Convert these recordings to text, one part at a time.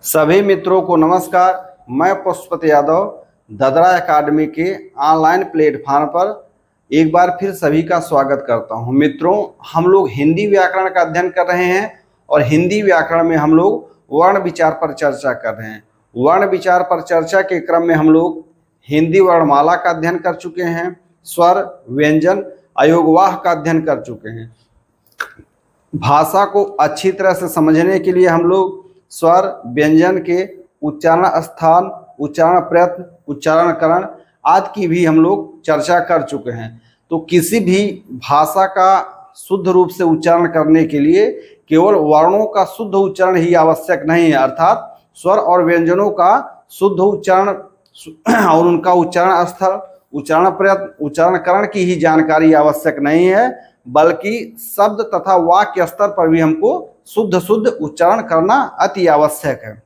सभी मित्रों को नमस्कार। मैं पुष्पत यादव ददरा एकेडमी के ऑनलाइन प्लेटफॉर्म पर एक बार फिर सभी का स्वागत करता हूं। मित्रों, हम लोग हिंदी व्याकरण का अध्ययन कर रहे हैं और हिंदी व्याकरण में हम लोग वर्ण विचार पर चर्चा कर रहे हैं। वर्ण विचार पर चर्चा के क्रम में हम लोग हिंदी वर्णमाला का अध्ययन कर चुके हैं, स्वर, व्यंजन, अयोगवाह का अध्ययन कर चुके हैं। भाषा को अच्छी तरह से समझने के लिए हम लोग स्वर, व्यंजन के उच्चारण स्थान, उच्चारण प्रयत्न, उच्चारण करण आदि की भी हम लोग चर्चा कर चुके हैं। तो किसी भी भाषा का शुद्ध रूप से उच्चारण करने के लिए केवल वर्णों का शुद्ध उच्चारण ही आवश्यक नहीं है, अर्थात स्वर और व्यंजनों का शुद्ध उच्चारण और उनका उच्चारण स्थल, उच्चारण प्रयत्न, उच्चारण करण की ही जानकारी आवश्यक नहीं है, बल्कि शब्द तथा वाक्य स्तर पर भी हमको शुद्ध उच्चारण करना अति आवश्यक है।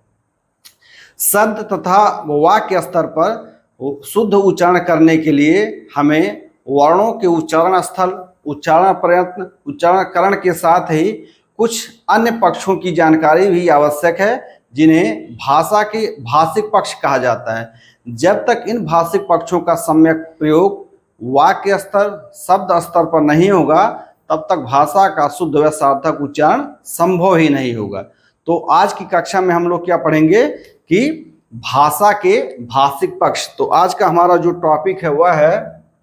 शब्द तथा वाक्य स्तर पर शुद्ध उच्चारण करने के लिए हमें वर्णों के उच्चारण स्थल, उच्चारण प्रयत्न, उच्चारण करण के साथ ही कुछ अन्य पक्षों की जानकारी भी आवश्यक है, जिन्हें भाषा के भाषिक पक्ष कहा जाता है। जब तक इन भाषिक पक्षों का सम्यक प्रयोग वाक्य स्तर, शब्द स्तर पर नहीं होगा, तब तक भाषा का शुद्ध व सार्थक उच्चारण संभव ही नहीं होगा। तो आज की कक्षा में हम लोग क्या पढ़ेंगे कि भाषा के भाषिक पक्ष। तो आज का हमारा जो टॉपिक है वह है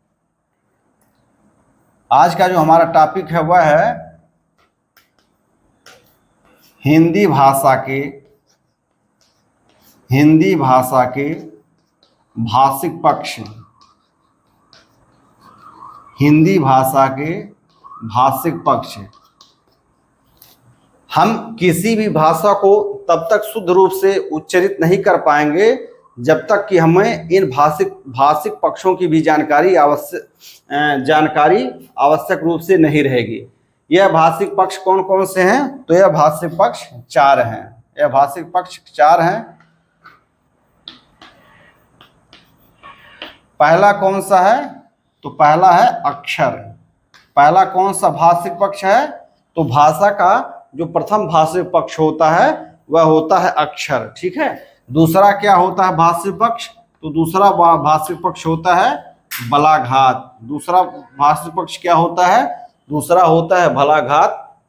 हिंदी भाषा के भाषिक पक्ष। हिंदी भाषा के भाषिक पक्ष। हम किसी भी भाषा को तब तक शुद्ध रूप से उच्चरित नहीं कर पाएंगे जब तक कि हमें इन भाषिक पक्षों की भी जानकारी आवश्यक रूप से नहीं रहेगी। यह भाषिक पक्ष कौन कौन से हैं? तो यह भाषिक पक्ष चार हैं। पहला कौन सा है? तो पहला है अक्षर। पहला कौन सा भाषिक पक्ष है? तो भाषा का जो प्रथम भाषिक पक्ष होता है वह होता है अक्षर। ठीक है। दूसरा क्या होता है भाषिक पक्ष? तो दूसरा भाषिक पक्ष होता है बलाघात। दूसरा भाषिक पक्ष क्या होता है? दूसरा होता है बलाघात।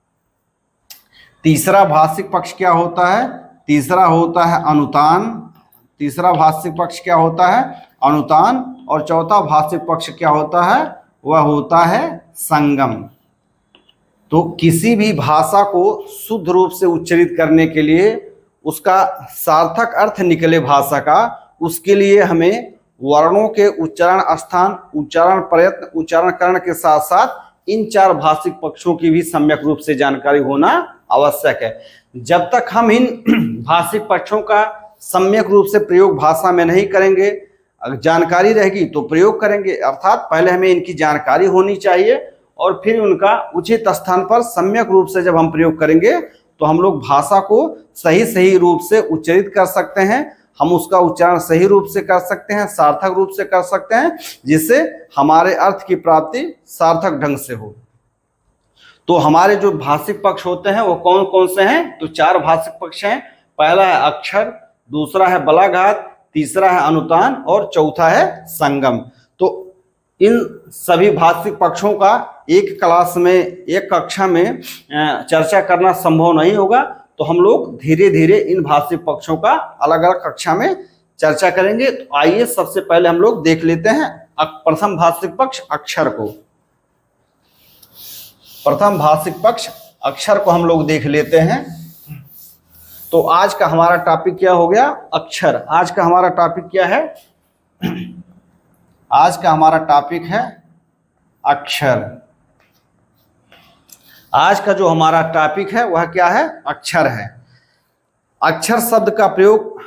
तीसरा भाषिक पक्ष क्या होता है? तीसरा होता है अनुतान। तीसरा भाषिक पक्ष क्या होता है? अनुतान। और चौथा भाषिक पक्ष क्या होता है? वह होता है संगम। तो किसी भी भाषा को शुद्ध रूप से उच्चरित करने के लिए, उसका सार्थक अर्थ निकले भाषा का, उसके लिए हमें वर्णों के उच्चारण स्थान, उच्चारण प्रयत्न, उच्चारण करण के साथ साथ इन चार भाषिक पक्षों की भी सम्यक रूप से जानकारी होना आवश्यक है। जब तक हम इन भाषिक पक्षों का सम्यक रूप से प्रयोग भाषा में नहीं करेंगे, अगर जानकारी रहेगी तो प्रयोग करेंगे, अर्थात पहले हमें इनकी जानकारी होनी चाहिए और फिर उनका उचित स्थान पर सम्यक रूप से जब हम प्रयोग करेंगे तो हम लोग भाषा को सही रूप से उच्चरित कर सकते हैं। हम उसका उच्चारण सही रूप से कर सकते हैं, सार्थक रूप से कर सकते हैं, जिससे हमारे अर्थ की प्राप्ति सार्थक ढंग से हो। तो हमारे जो भाषिक पक्ष होते हैं वो कौन कौन से हैं? तो चार भाषिक पक्ष हैं। पहला है अक्षर, दूसरा है बलाघात, तीसरा है अनुतान और चौथा है संगम। तो इन सभी भाषिक पक्षों का एक क्लास में, एक कक्षा में चर्चा करना संभव नहीं होगा, तो हम लोग धीरे धीरे इन भाषिक पक्षों का अलग अलग कक्षा में चर्चा करेंगे। तो आइए सबसे पहले हम लोग देख लेते हैं प्रथम भाषिक पक्ष अक्षर को। प्रथम भाषिक पक्ष अक्षर को हम लोग देख लेते हैं। तो आज का हमारा टॉपिक क्या हो गया? अक्षर। आज का हमारा टॉपिक क्या है? आज का हमारा टॉपिक है अक्षर। आज का जो हमारा टॉपिक है वह क्या है? अक्षर है। अक्षर शब्द का प्रयोग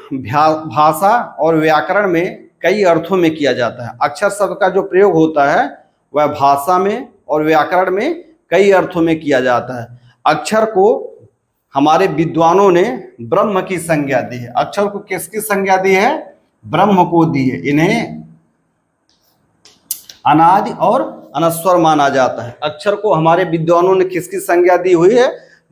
भाषा और व्याकरण में कई अर्थों में किया जाता है। अक्षर शब्द का जो प्रयोग होता है वह भाषा में और व्याकरण में कई अर्थों में किया जाता है। अक्षर को हमारे विद्वानों ने ब्रह्म की संज्ञा दी है। अक्षर को किसकी संज्ञा दी है? ब्रह्म को दी है। इन्हें अनादि और अनस्वर माना जाता है। अक्षर को हमारे विद्वानों ने किसकी संज्ञा दी हुई है?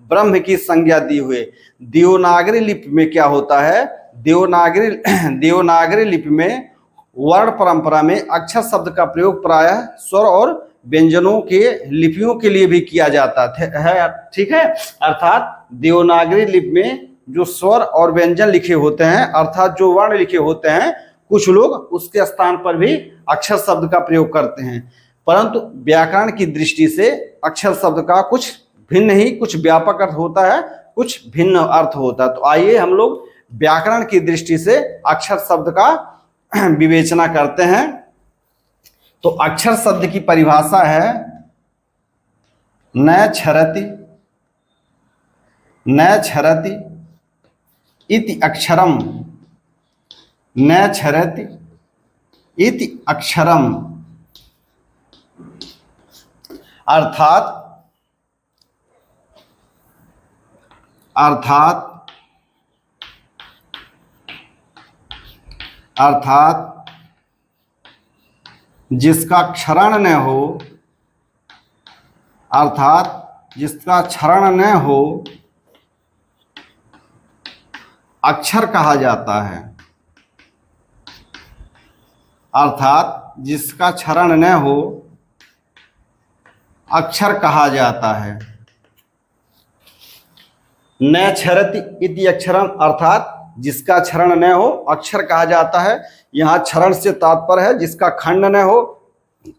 ब्रह्म की संज्ञा दी हुई। देवनागरी लिपि में क्या होता है, देवनागरी लिपि में वर्ण परंपरा में अक्षर शब्द का प्रयोग प्रायः स्वर और व्यंजनों के लिपियों के लिए भी किया जाता है, ठीक है। अर्थात देवनागरी लिपि में जो स्वर और व्यंजन लिखे होते हैं, अर्थात जो वर्ण लिखे होते हैं, कुछ लोग उसके स्थान पर भी अक्षर शब्द का प्रयोग करते हैं, परंतु व्याकरण की दृष्टि से अक्षर शब्द का कुछ भिन्न ही, कुछ व्यापक अर्थ होता है, कुछ भिन्न अर्थ होता है। तो आइए हम लोग व्याकरण की दृष्टि से अक्षर शब्द का विवेचना करते हैं। तो अक्षर शब्द की परिभाषा है न क्षरति इति अक्षरम, न क्षरति इति अक्षरम, अर्थात जिसका क्षरण न हो, अर्थात जिसका क्षरण न हो अक्षर कहा जाता है, अर्थात जिसका क्षरण न हो अक्षर कहा जाता है। न क्षरति इति अक्षरम, अर्थात जिसका क्षरण न हो अक्षर कहा जाता है। यहाँ क्षरण से तात्पर्य है जिसका खंड न हो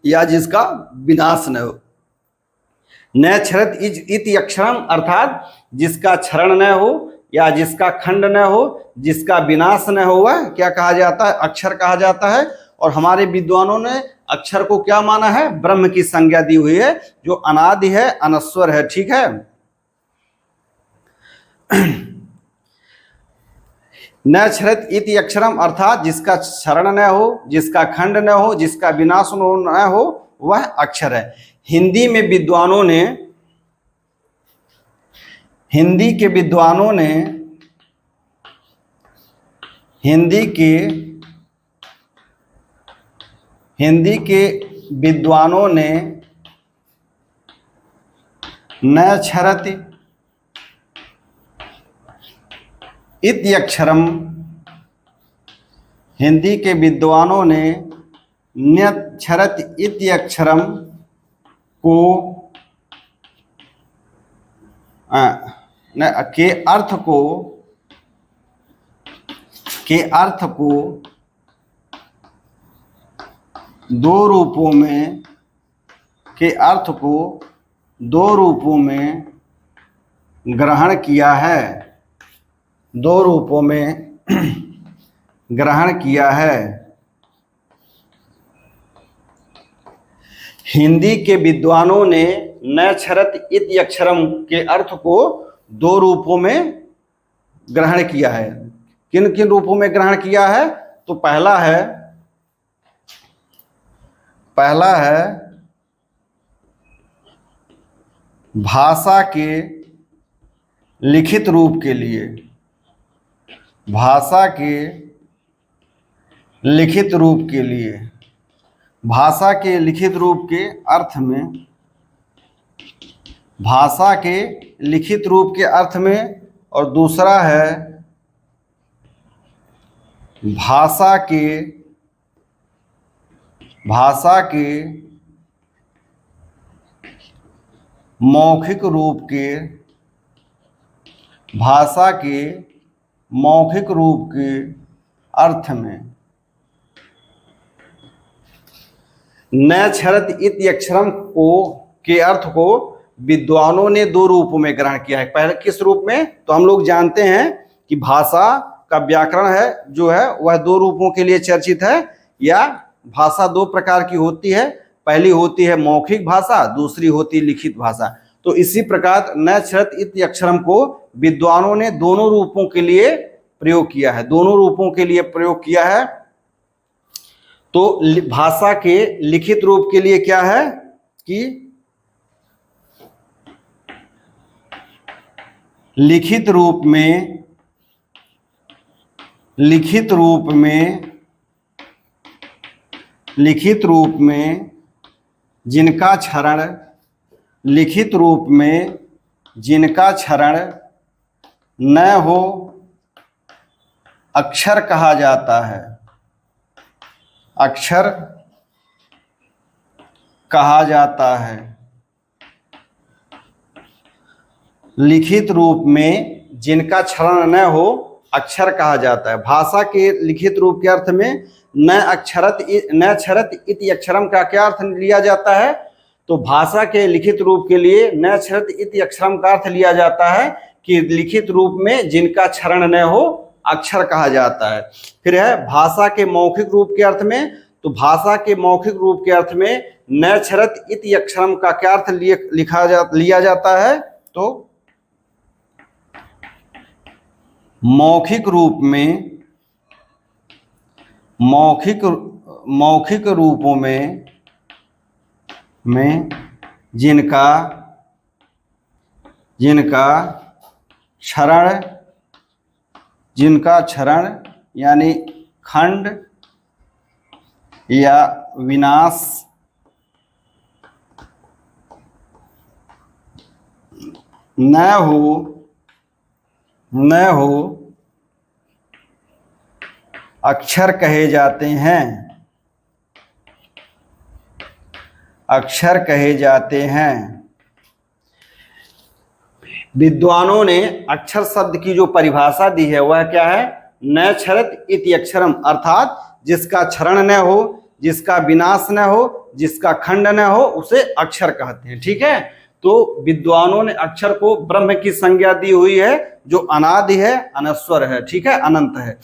या जिसका विनाश न हो। न क्षरत इति अक्षरम, अर्थात जिसका क्षरण न हो या जिसका खंड न हो, जिसका विनाश न हो, वह क्या कहा जाता है, अक्षर कहा जाता है। और हमारे विद्वानों ने अक्षर को क्या माना है, ब्रह्म की संज्ञा दी हुई है, जो अनादि है, अनश्वर है, ठीक है। न क्षरत इति अक्षरम, अर्थात जिसका क्षरण न हो, जिसका खंड न हो, जिसका विनाश न हो, वह अक्षर है। हिंदी के विद्वानों ने हिंदी के विद्वानों ने न क्षरति इति अक्षरम, हिंदी के विद्वानों ने न क्षरति इति अक्षरम को के अर्थ को दो रूपों में ग्रहण किया है, दो रूपों में ग्रहण किया है। हिंदी के विद्वानों ने न क्षरत इति अक्षरम के अर्थ को दो रूपों में ग्रहण किया है। किन किन रूपों में ग्रहण किया है, तो पहला है भाषा के लिखित रूप के लिए, भाषा के लिखित रूप के लिए, भाषा के लिखित रूप के अर्थ में, भाषा के लिखित रूप के अर्थ में। और दूसरा है भाषा के मौखिक रूप के, भाषा के मौखिक रूप के अर्थ में। न क्षरत इति अक्षरम के अर्थ को विद्वानों ने दो रूपों में ग्रहण किया है। पहले किस रूप में, तो हम लोग जानते हैं कि भाषा का व्याकरण है जो है वह दो रूपों के लिए चर्चित है, या भाषा दो प्रकार की होती है, पहली होती है मौखिक भाषा, दूसरी होती है लिखित भाषा। तो इसी प्रकार न क्षरत इति अक्षरम को विद्वानों ने दोनों रूपों के लिए प्रयोग किया है, दोनों रूपों के लिए प्रयोग किया है। तो भाषा के लिखित रूप के लिए क्या है कि लिखित रूप में जिनका क्षरण लिखित रूप में जिनका क्षरण न हो अक्षर कहा जाता है। अक्षर कहा जाता है। लिखित रूप में जिनका क्षरण न हो अक्षर कहा जाता है। भाषा के लिखित रूप के अर्थ में न अक्षरत इति अक्षरम का क्या अर्थ लिया जाता है? तो भाषा के लिखित रूप के लिए न अक्षरत इति अक्षरम का अर्थ लिया जाता है कि लिखित रूप में जिनका क्षरण न हो अक्षर कहा जाता है। फिर है भाषा के मौखिक रूप के अर्थ में, तो भाषा के मौखिक रूप के अर्थ में न अक्षरत इति अक्षरम का क्या अर्थ लिया जाता है? तो मौखिक रूप में मौखिक रूपों में जिनका क्षरण यानी खंड या विनाश न हो अक्षर कहे जाते हैं। अक्षर कहे जाते हैं। विद्वानों ने अक्षर शब्द की जो परिभाषा दी है वह क्या है? न क्षरत इति अक्षरम, अर्थात जिसका क्षरण न हो, जिसका विनाश न हो, जिसका खंड न हो उसे अक्षर कहते हैं। ठीक है, तो विद्वानों ने अक्षर को ब्रह्म की संज्ञा दी हुई है जो अनादि है, अनश्वर है, ठीक है, अनंत है।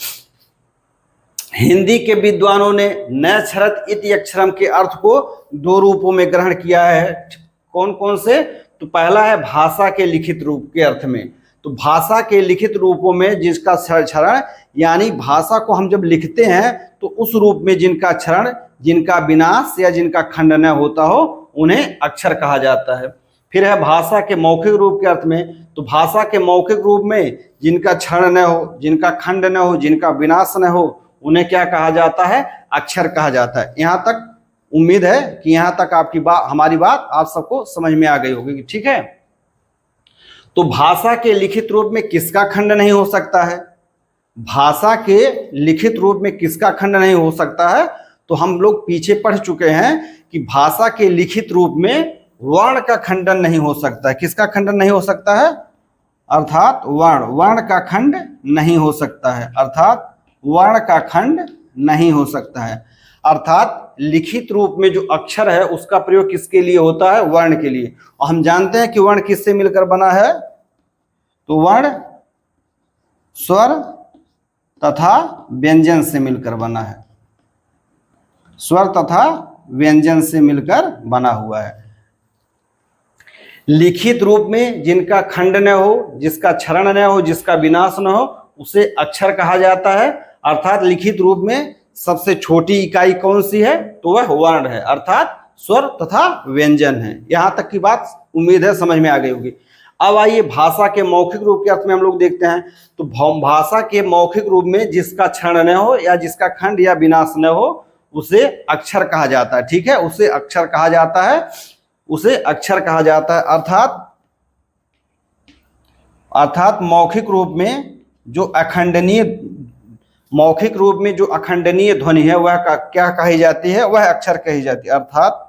हिंदी के विद्वानों ने न क्षरत इति अक्षरम के अर्थ को दो रूपों में ग्रहण किया है। कौन कौन से? तो पहला है भाषा के लिखित रूप के अर्थ में। तो भाषा के लिखित रूपों में जिसका क्षरण यानी भाषा को हम जब लिखते हैं तो उस रूप में जिनका क्षरण, जिनका विनाश या जिनका खंड न होता हो उन्हें अक्षर कहा जाता है। फिर है भाषा के मौखिक रूप के अर्थ में। तो भाषा के मौखिक रूप में जिनका क्षरण न हो, जिनका खंड न हो, जिनका विनाश न हो उन्हें क्या कहा जाता है? अक्षर कहा जाता है। यहाँ तक उम्मीद है कि यहाँ तक आपकी हमारी बात आप सबको समझ में आ गई होगी। ठीक है, तो भाषा के लिखित रूप में किसका खंड नहीं हो सकता है? भाषा के लिखित रूप में किसका खंड नहीं हो सकता है? तो हम लोग पीछे पढ़ चुके हैं कि भाषा के लिखित रूप में वर्ण का खंडन नहीं हो सकता है। किसका खंडन नहीं हो सकता है? अर्थात वर्ण का खंड नहीं हो सकता है। अर्थात वर्ण का खंड नहीं हो सकता है। अर्थात लिखित रूप में जो अक्षर है उसका प्रयोग किसके लिए होता है? वर्ण के लिए। और हम जानते हैं कि वर्ण किससे मिलकर बना है? तो वर्ण स्वर तथा व्यंजन से मिलकर बना है। स्वर तथा व्यंजन से मिलकर बना हुआ है। लिखित रूप में जिनका खंड न हो, जिसका क्षरण न हो, जिसका विनाश न हो उसे अक्षर कहा जाता है। अर्थात लिखित रूप में सबसे छोटी इकाई कौन सी है? तो वह वर्ण है, अर्थात स्वर तथा व्यंजन है। यहां तक की बात उम्मीद है समझ में आ गई होगी। अब आइए भाषा के मौखिक रूप के अर्थ में हम लोग देखते हैं। तो भाषा के मौखिक रूप में जिसका क्षरण न हो या जिसका खंड या विनाश न हो उसे अक्षर कहा जाता है। ठीक है, उसे अक्षर कहा जाता है। उसे अक्षर कहा जाता है। अर्थात मौखिक रूप में जो अखंडनीय ध्वनि है वह क्या कही जाती है? वह अक्षर कही जाती है। अर्थात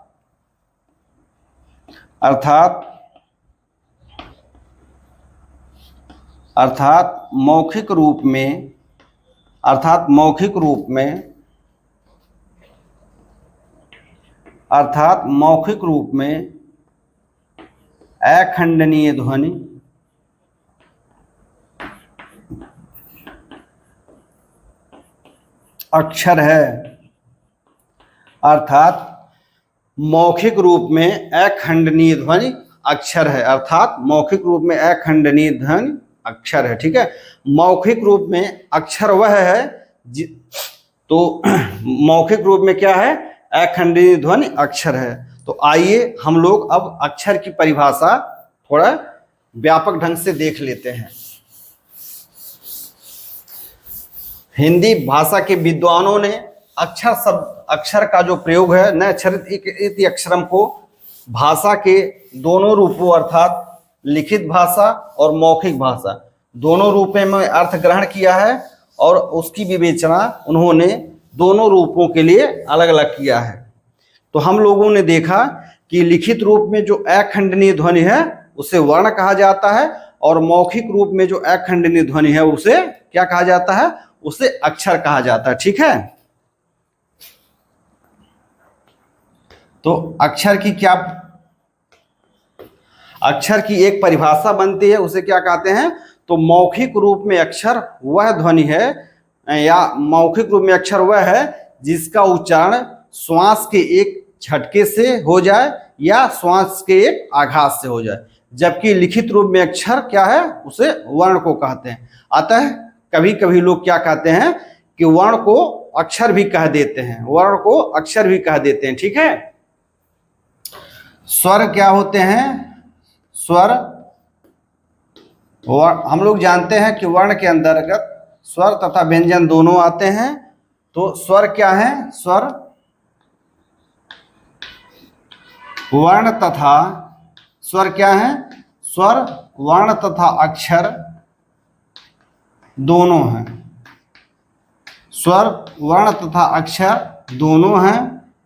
मौखिक रूप में अखंडनीय ध्वनि अक्षर है। अर्थात मौखिक रूप में अखंडनीय ध्वनि अक्षर है। अर्थात मौखिक रूप में अखंडनीय ध्वनि अक्षर है। ठीक है, मौखिक रूप में अक्षर वह है तो मौखिक रूप में क्या है? अखंडनीय ध्वनि अक्षर है। तो आइए हम लोग अब अक्षर की परिभाषा थोड़ा व्यापक ढंग से देख लेते हैं। हिंदी भाषा के विद्वानों ने अक्षर का जो प्रयोग है न अक्षरित इति अक्षरम को भाषा के दोनों रूपों अर्थात लिखित भाषा और मौखिक भाषा, दोनों रूपों में अर्थ ग्रहण किया है और उसकी विवेचना उन्होंने दोनों रूपों के लिए अलग अलग किया है। तो हम लोगों ने देखा कि लिखित रूप में जो अखंडनीय ध्वनि है उसे वर्ण कहा जाता है और मौखिक रूप में जो अखंडनीय ध्वनि है उसे क्या कहा जाता है, उसे अक्षर कहा जाता है। ठीक है, तो अक्षर की एक परिभाषा बनती है, उसे क्या कहते हैं, तो मौखिक रूप में अक्षर वह ध्वनि है या मौखिक रूप में अक्षर वह है जिसका उच्चारण श्वास के एक झटके से हो जाए या श्वास के एक आघात से हो जाए, जबकि लिखित रूप में अक्षर क्या है, उसे वर्ण को कहते हैं। अतः कभी कभी लोग क्या कहते हैं कि वर्ण को अक्षर भी कह देते हैं, वर्ण को अक्षर भी कह देते हैं। ठीक है, स्वर क्या होते हैं, स्वर हम लोग जानते हैं कि वर्ण के अंतर्गत स्वर तथा व्यंजन दोनों आते हैं। तो स्वर क्या है, स्वर वर्ण तथा स्वर क्या है, स्वर वर्ण तथा अक्षर दोनों हैं, स्वर वर्ण तथा अक्षर दोनों हैं।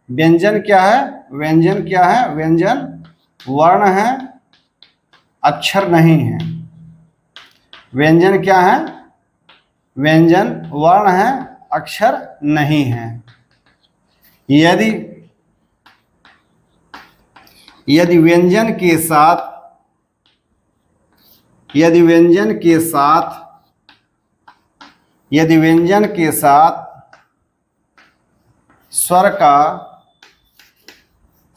व्यंजन क्या है, व्यंजन क्या है, व्यंजन वर्ण है अक्षर नहीं है। व्यंजन क्या है, व्यंजन वर्ण है अक्षर नहीं है। यदि व्यंजन के साथ स्वर का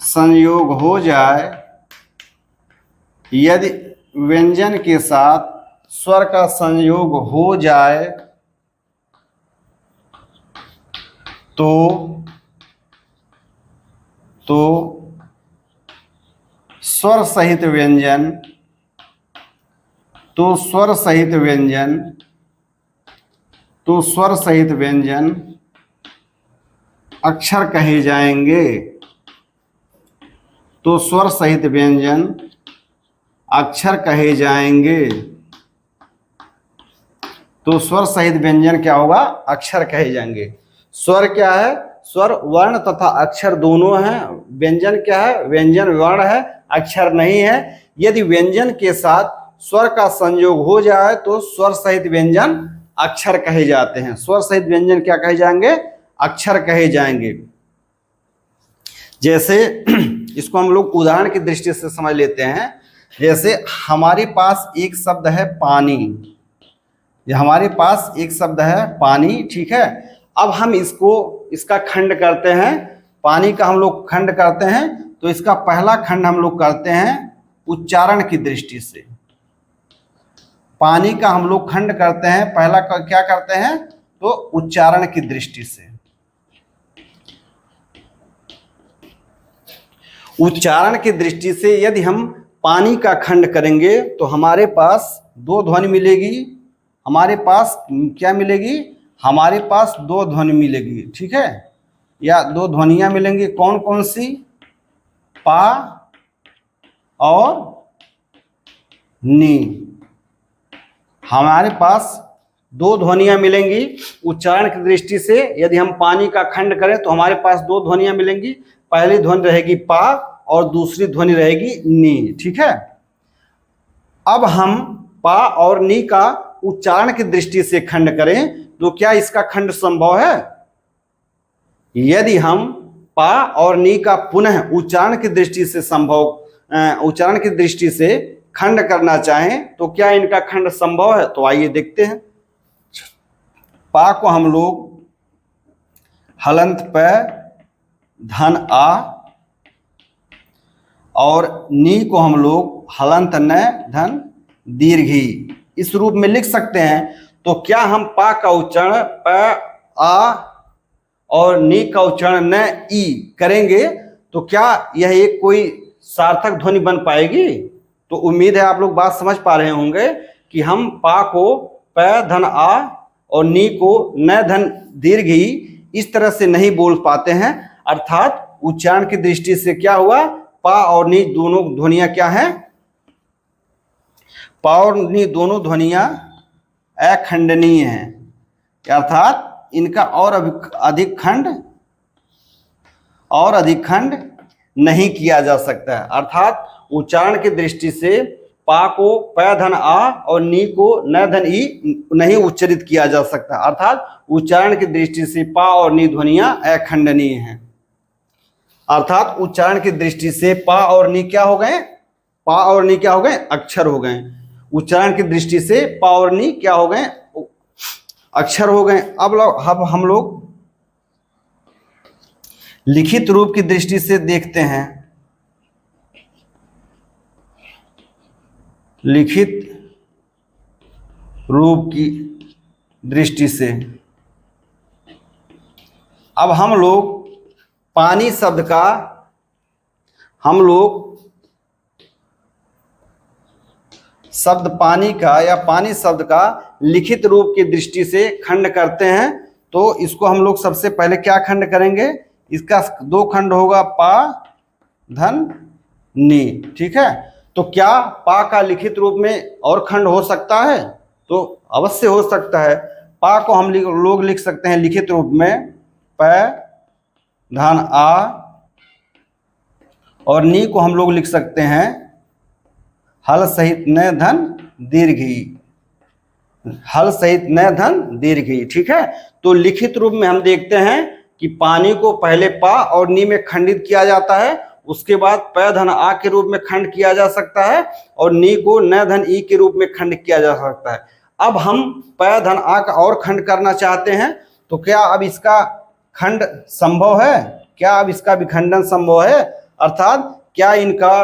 संयोग हो जाए, यदि व्यंजन के साथ स्वर का संयोग हो जाए तो स्वर सहित व्यंजन अक्षर कहे जाएंगे। तो स्वर सहित व्यंजन अक्षर कहे जाएंगे। तो स्वर सहित व्यंजन क्या होगा, अक्षर कहे जाएंगे। स्वर क्या है, स्वर वर्ण तथा अक्षर दोनों हैं। व्यंजन क्या है, व्यंजन वर्ण है अक्षर नहीं है। यदि व्यंजन के साथ स्वर का संयोग हो जाए तो स्वर सहित व्यंजन अक्षर कहे जाते हैं। स्वर सहित व्यंजन क्या कहे जाएंगे, अक्षर कहे जाएंगे। जैसे इसको हम लोग उदाहरण की दृष्टि से समझ लेते हैं। जैसे हमारे पास एक शब्द है पानी, हमारे पास एक शब्द है पानी, ठीक है। अब हम इसका खंड करते हैं, पानी का हम लोग खंड करते हैं, तो इसका पहला खंड हम लोग करते हैं उच्चारण की दृष्टि से। पानी का हम लोग खंड करते हैं, पहला क्या करते हैं, तो उच्चारण की दृष्टि से। उच्चारण की दृष्टि से यदि हम पानी का खंड करेंगे तो हमारे पास दो ध्वनि मिलेगी। हमारे पास क्या मिलेगी, हमारे पास दो ध्वनि मिलेगी, ठीक है, या दो ध्वनियां मिलेंगी। कौन कौन सी, पा और नी। हमारे पास दो ध्वनियां मिलेंगी उच्चारण की दृष्टि से। यदि हम पानी का खंड करें तो हमारे पास दो ध्वनियां मिलेंगी। पहली ध्वनि रहेगी पा और दूसरी ध्वनि रहेगी नी, ठीक है। अब हम पा और नी का उच्चारण की दृष्टि से खंड करें तो क्या इसका खंड संभव है? यदि हम पा और नी का पुनः उच्चारण की दृष्टि से खंड करना चाहें तो क्या इनका खंड संभव है? तो आइए देखते हैं। पा को हम लोग हलंत प धन आ और नी को हम लोग हलंत न धन दीर्घी इस रूप में लिख सकते हैं। तो क्या हम पा का उच्चारण प आ और नी का उच्चारण न ई करेंगे तो क्या यह एक कोई सार्थक ध्वनि बन पाएगी? तो उम्मीद है आप लोग बात समझ पा रहे होंगे कि हम पा को प धन आ और नी को न धन दीर्घी इस तरह से नहीं बोल पाते हैं। अर्थात उच्चारण की दृष्टि से क्या हुआ, पा और नी दोनों ध्वनियां क्या हैं, प और नी दोनों ध्वनियां अखंडनीय हैं, अर्थात इनका और अधिक खंड नहीं किया जा सकता है। अर्थात उच्चारण की दृष्टि से पा को प धन आ और नी को न धन ई नहीं उच्चारित किया जा सकता। अर्थात उच्चारण की दृष्टि से पा और नी ध्वनियां अखंडनीय हैं। अर्थात उच्चारण की दृष्टि से पा और नी क्या हो गए? पा और नी क्या हो गए? अक्षर हो गए। उच्चारण की दृष्टि से पा और नी क्या हो गए? अक्षर हो गए। अब हम लोग लिखित रूप की दृष्टि से देखते हैं। लिखित रूप की दृष्टि से अब हम लोग पानी शब्द का शब्द पानी का या पानी शब्द का लिखित रूप की दृष्टि से खंड करते हैं। तो इसको हम लोग सबसे पहले क्या खंड करेंगे? इसका दो खंड होगा, पा धन नी। ठीक है, तो क्या पा का लिखित रूप में और खंड हो सकता है? तो अवश्य हो सकता है। पा को हम लोग लिख सकते हैं लिखित रूप में प धन आ, और नी को हम लोग लिख सकते हैं हल सहित न धन दीर्घ ई। हल सहित न धन दीर्घ ई। ठीक है, तो लिखित रूप में हम देखते हैं कि पानी को पहले पा और नी में खंडित किया जाता है, उसके बाद प धन आ के रूप में खंड किया जा सकता है और नी को न धन ई के रूप में खंड किया जा सकता है। अब हम प धन आ का और खंड करना चाहते हैं, तो क्या अब इसका खंड संभव है? क्या अब इसका विखंडन संभव है? अर्थात क्या इनका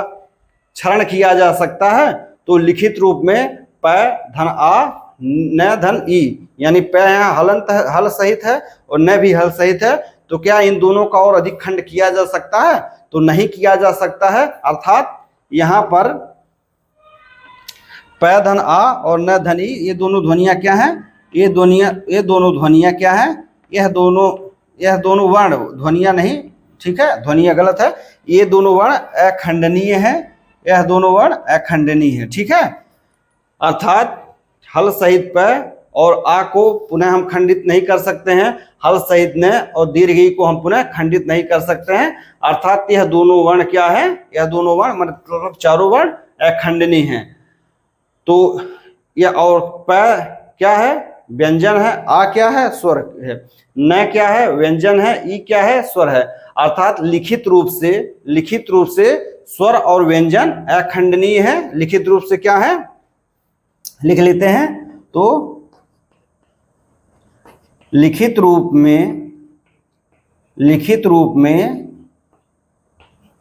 क्षरण किया जा सकता है? तो लिखित रूप में प धन आ न धन ई, यानी प यहाँ हल सहित है और न भी हल सहित है, तो क्या इन दोनों का और अधिक खंड किया जा सकता है? तो नहीं किया जा सकता है। अर्थात यहाँ पर प धन आ और न धन ई ये दोनों ध्वनियाँ क्या हैं? ये दोनों ध्वनियाँ क्या हैं? यह दोनों वर्ण ध्वनियाँ नहीं, ठीक है, ध्वनियाँ गलत है। ये दोनों वर्ण अखंडनीय हैं, यह दोनों वर्ण अखंडनीय है। ठीक है, अर्थात हल सहित प और आ को पुनः हम खंडित नहीं कर सकते हैं, हल सहित न और दीर्घ ई को हम पुनः खंडित नहीं कर सकते हैं। अर्थात यह दोनों वर्ण क्या है? यह दोनों वर्ण मतलब चारों वर्ण अखंडनीय हैं। तो यह और प क्या है? व्यंजन है। आ क्या है? स्वर है। न क्या है? व्यंजन है। ई क्या है? स्वर है। अर्थात लिखित रूप से स्वर और व्यंजन अखंडनीय है। लिखित रूप से क्या है? लिख लेते हैं। तो लिखित रूप में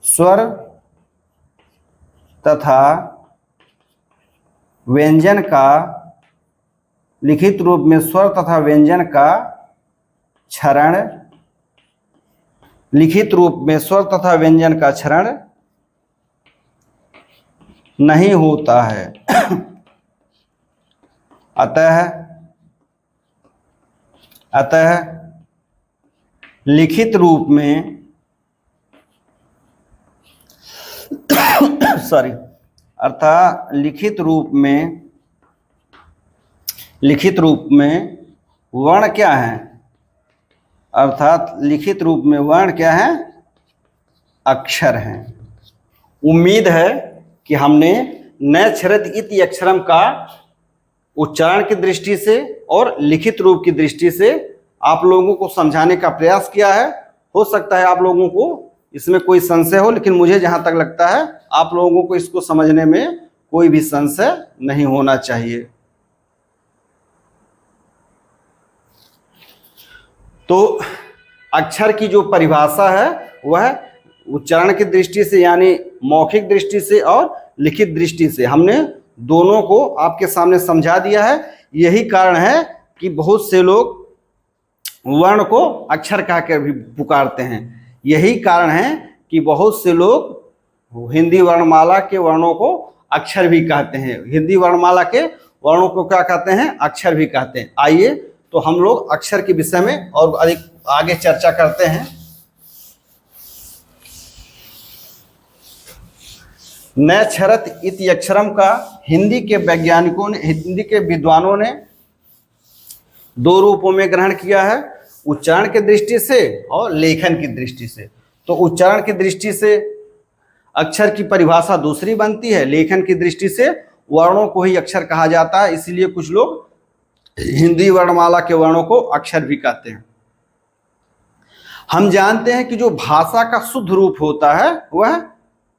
स्वर तथा व्यंजन का क्षरण नहीं होता है। अतः लिखित रूप में वर्ण क्या है? अर्थात लिखित रूप में वर्ण क्या है? अक्षर हैं। उम्मीद है कि हमने न क्षरति इति अक्षरम का उच्चारण की दृष्टि से और लिखित रूप की दृष्टि से आप लोगों को समझाने का प्रयास किया है। हो सकता है आप लोगों को इसमें कोई संशय हो, लेकिन मुझे जहां तक लगता है आप लोगों को इसको समझने में कोई भी संशय नहीं होना चाहिए। तो अक्षर की जो परिभाषा है वह उच्चारण की दृष्टि से यानी मौखिक दृष्टि से और लिखित दृष्टि से हमने दोनों को आपके सामने समझा दिया है। यही कारण है कि बहुत से लोग वर्ण को अक्षर कहकर भी पुकारते हैं। यही कारण है कि बहुत से लोग हिंदी वर्णमाला के वर्णों को अक्षर भी कहते हैं। हिंदी वर्णमाला के वर्णों को क्या कहते हैं? अक्षर भी कहते हैं। आइए तो हम लोग अक्षर के विषय में और अधिक आगे चर्चा करते हैं। नैच्छरत इति अक्षरम का हिंदी के वैज्ञानिकों ने, हिंदी के विद्वानों ने दो रूपों में ग्रहण किया है, उच्चारण की दृष्टि से और लेखन की दृष्टि से। तो उच्चारण की दृष्टि से अक्षर की परिभाषा दूसरी बनती है, लेखन की दृष्टि से वर्णों को ही अक्षर कहा जाता है, इसीलिए कुछ लोग हिंदी वर्णमाला के वर्णों को अक्षर भी कहते हैं। हम जानते हैं कि जो भाषा का शुद्ध रूप होता है वह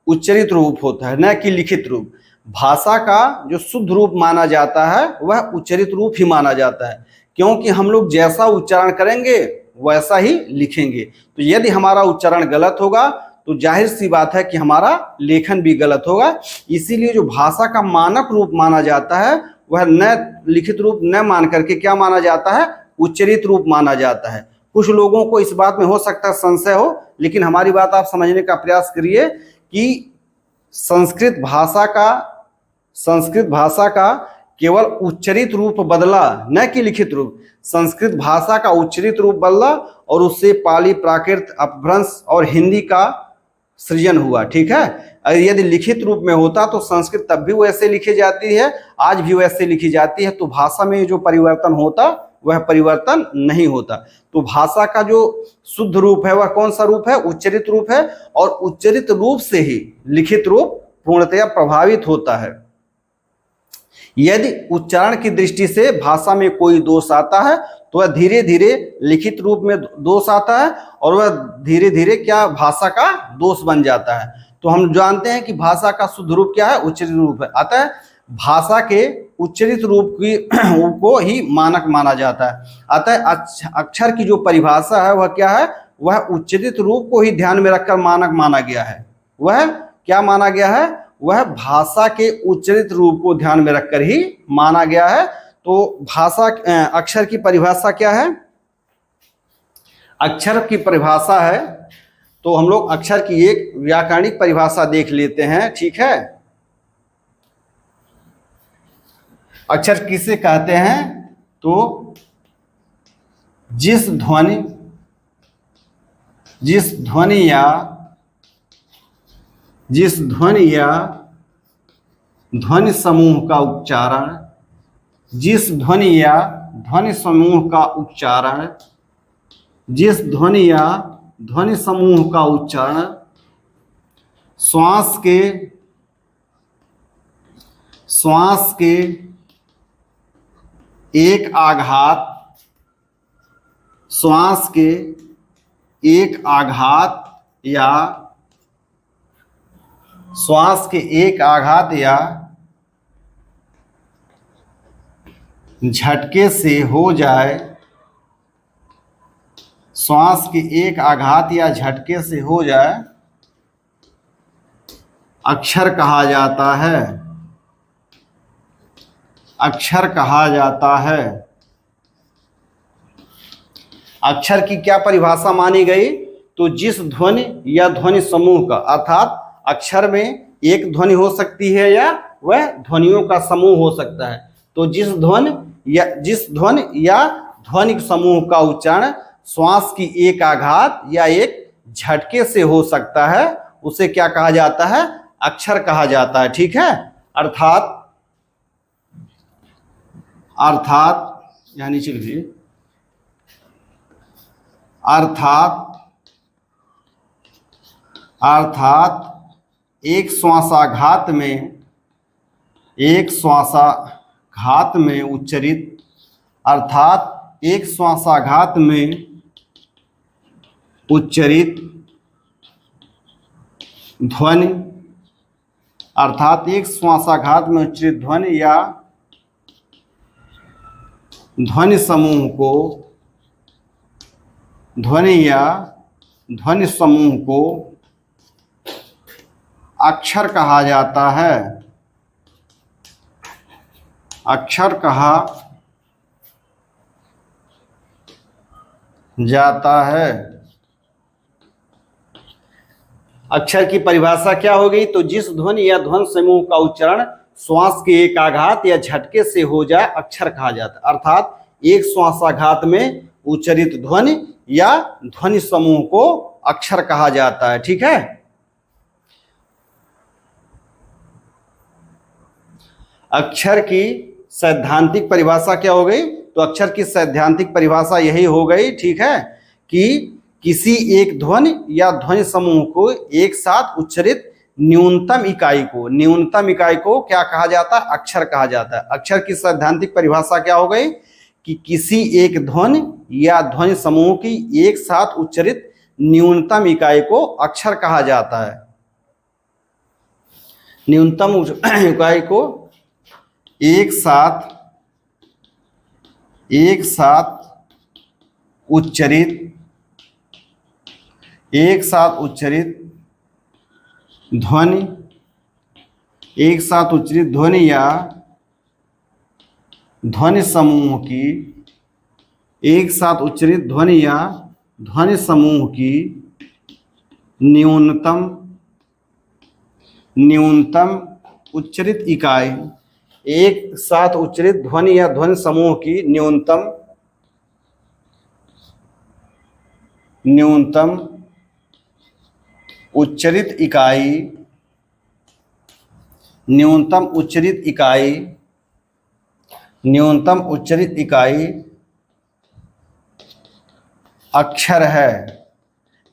उच्चरित रूप होता है, न कि लिखित रूप। भाषा का जो शुद्ध रूप माना जाता है वह उच्चरित रूप ही माना जाता है, क्योंकि हम लोग जैसा उच्चारण करेंगे वैसा ही लिखेंगे। तो यदि हमारा उच्चारण गलत होगा तो जाहिर सी बात है कि हमारा लेखन भी गलत होगा। इसीलिए जो भाषा का मानक रूप माना जाता है वह न लिखित रूप न मान करके क्या माना जाता है, उच्चरित रूप माना जाता है। कुछ लोगों को इस बात में हो सकता है संशय हो, लेकिन हमारी बात आप समझने का प्रयास करिए कि संस्कृत भाषा का केवल उच्चरित रूप बदला, न कि लिखित रूप। संस्कृत भाषा का उच्चरित रूप बदला और उससे पाली, प्राकृत, अपभ्रंश और हिंदी का सृजन हुआ। ठीक है, अगर यदि लिखित रूप में होता तो संस्कृत तब भी वैसे लिखी जाती है, आज भी वैसे लिखी जाती है, तो भाषा में जो परिवर्तन होता वह परिवर्तन नहीं होता। तो भाषा का जो शुद्ध रूप है वह कौन सा रूप है, उच्चरित रूप है, और उच्चरित रूप से ही लिखित रूप पूर्णतया प्रभावित होता है। यदि उच्चारण की दृष्टि से भाषा में कोई दोष आता है तो वह धीरे धीरे लिखित रूप में दोष आता है और वह धीरे धीरे क्या भाषा का दोष बन जाता है। तो हम जानते हैं कि भाषा का शुद्ध रूप क्या है, उच्चरित रूप है। अतः भाषा के उच्चरित रूप को ही मानक माना जाता है। अतः अक्षर की जो परिभाषा है वह क्या है, वह उच्चरित रूप को ही ध्यान में रखकर मानक माना गया है। वह क्या माना गया है, वह भाषा के उच्चरित रूप को ध्यान में रखकर ही माना गया है। तो भाषा अक्षर की परिभाषा क्या है, अक्षर की परिभाषा है, तो हम लोग अक्षर की एक व्याकरणिक परिभाषा देख लेते हैं। ठीक है, अक्षर किसे कहते हैं, तो जिस ध्वनि या ध्वनि समूह का उच्चारण, जिस ध्वनि या ध्वनि समूह का उच्चारण, जिस ध्वनि या ध्वनि समूह का उच्चारण श्वास के एक आघात, श्वास के एक आघात या श्वास के एक आघात या झटके से हो जाए, श्वास के एक आघात या झटके से हो जाए, अक्षर कहा जाता है, अक्षर कहा जाता है। अक्षर की क्या परिभाषा मानी गई, तो जिस ध्वनि या ध्वनि समूह का, अर्थात अक्षर में एक ध्वनि हो सकती है या वह ध्वनियों का समूह हो सकता है। तो जिस ध्वनि या ध्वनि समूह का उच्चारण श्वास की एक आघात या एक झटके से हो सकता है, उसे क्या कहा जाता है, अक्षर कहा जाता है। ठीक है, अर्थात यहाँ नीचे लिखिए, अर्थात एक श्वासाघात में उच्चरित, अर्थात एक श्वासाघात में उच्चरित ध्वनि, अर्थात एक श्वासाघात में उच्चरित ध्वनि या ध्वनि समूह को, ध्वनि या ध्वनि समूह को अक्षर कहा जाता है, अक्षर कहा जाता है। अक्षर की परिभाषा क्या हो गई, तो जिस ध्वनि या ध्वनि समूह का उच्चारण श्वास के एक आघात या झटके से हो जाए, अक्षर कहा जाता है। अर्थात एक श्वासाघात में उच्चरित ध्वनि या ध्वनि समूह को अक्षर कहा जाता है। ठीक है, अक्षर की सैद्धांतिक परिभाषा क्या हो गई? तो अक्षर की सैद्धांतिक परिभाषा यही हो गई, ठीक है, कि किसी एक ध्वनि या ध्वनि समूह को एक साथ उच्चारित न्यूनतम इकाई को क्या कहा जाता है? अक्षर कहा जाता है। अक्षर की सैद्धांतिक परिभाषा क्या हो गई? कि किसी एक ध्वनि या ध्वनि समूह की एक साथ उच्चारित न्यूनतम इकाई को अक्षर कहा जाता है। न्यूनतम इकाई को एक साथ उच्चारित ध्वनि या ध्वनि समूह की न्यूनतम उच्चारित इकाई, एक साथ उच्चारित ध्वनि या ध्वनि समूह की न्यूनतम उच्चारित इकाई अक्षर है।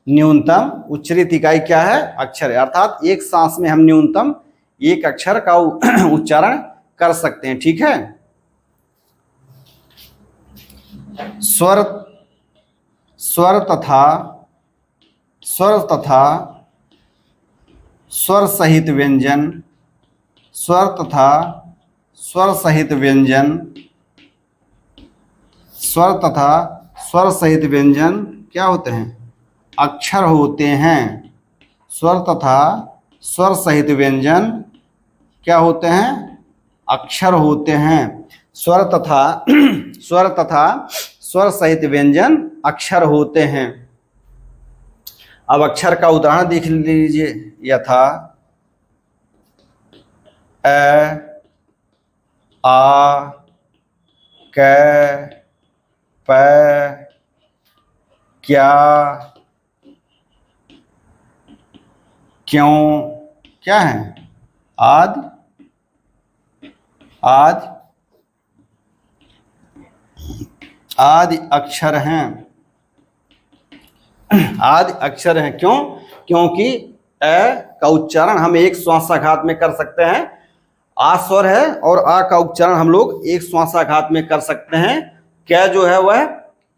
न्यूनतम उच्चारित इकाई क्या है? अक्षर है। अर्थात एक सांस में हम न्यूनतम एक अक्षर का उच्चारण कर सकते हैं, ठीक है। स्वर तथा स्वर सहित व्यंजन क्या होते हैं? अक्षर होते हैं। स्वर तथा स्वर सहित व्यंजन क्या होते हैं? अक्षर होते हैं। स्वर तथा स्वर सहित व्यंजन अक्षर होते हैं। अब अक्षर का उदाहरण देख लीजिए। यथा अ, आ, क, प, क्या, क्यों, क्या है? आदि अक्षर हैं। आदि अक्षर हैं। क्यों? क्योंकि अ का उच्चारण हम एक श्वासाघात में कर सकते हैं। आ स्वर है और आ का उच्चारण हम लोग एक श्वासाघात में कर सकते हैं। क्या जो है वह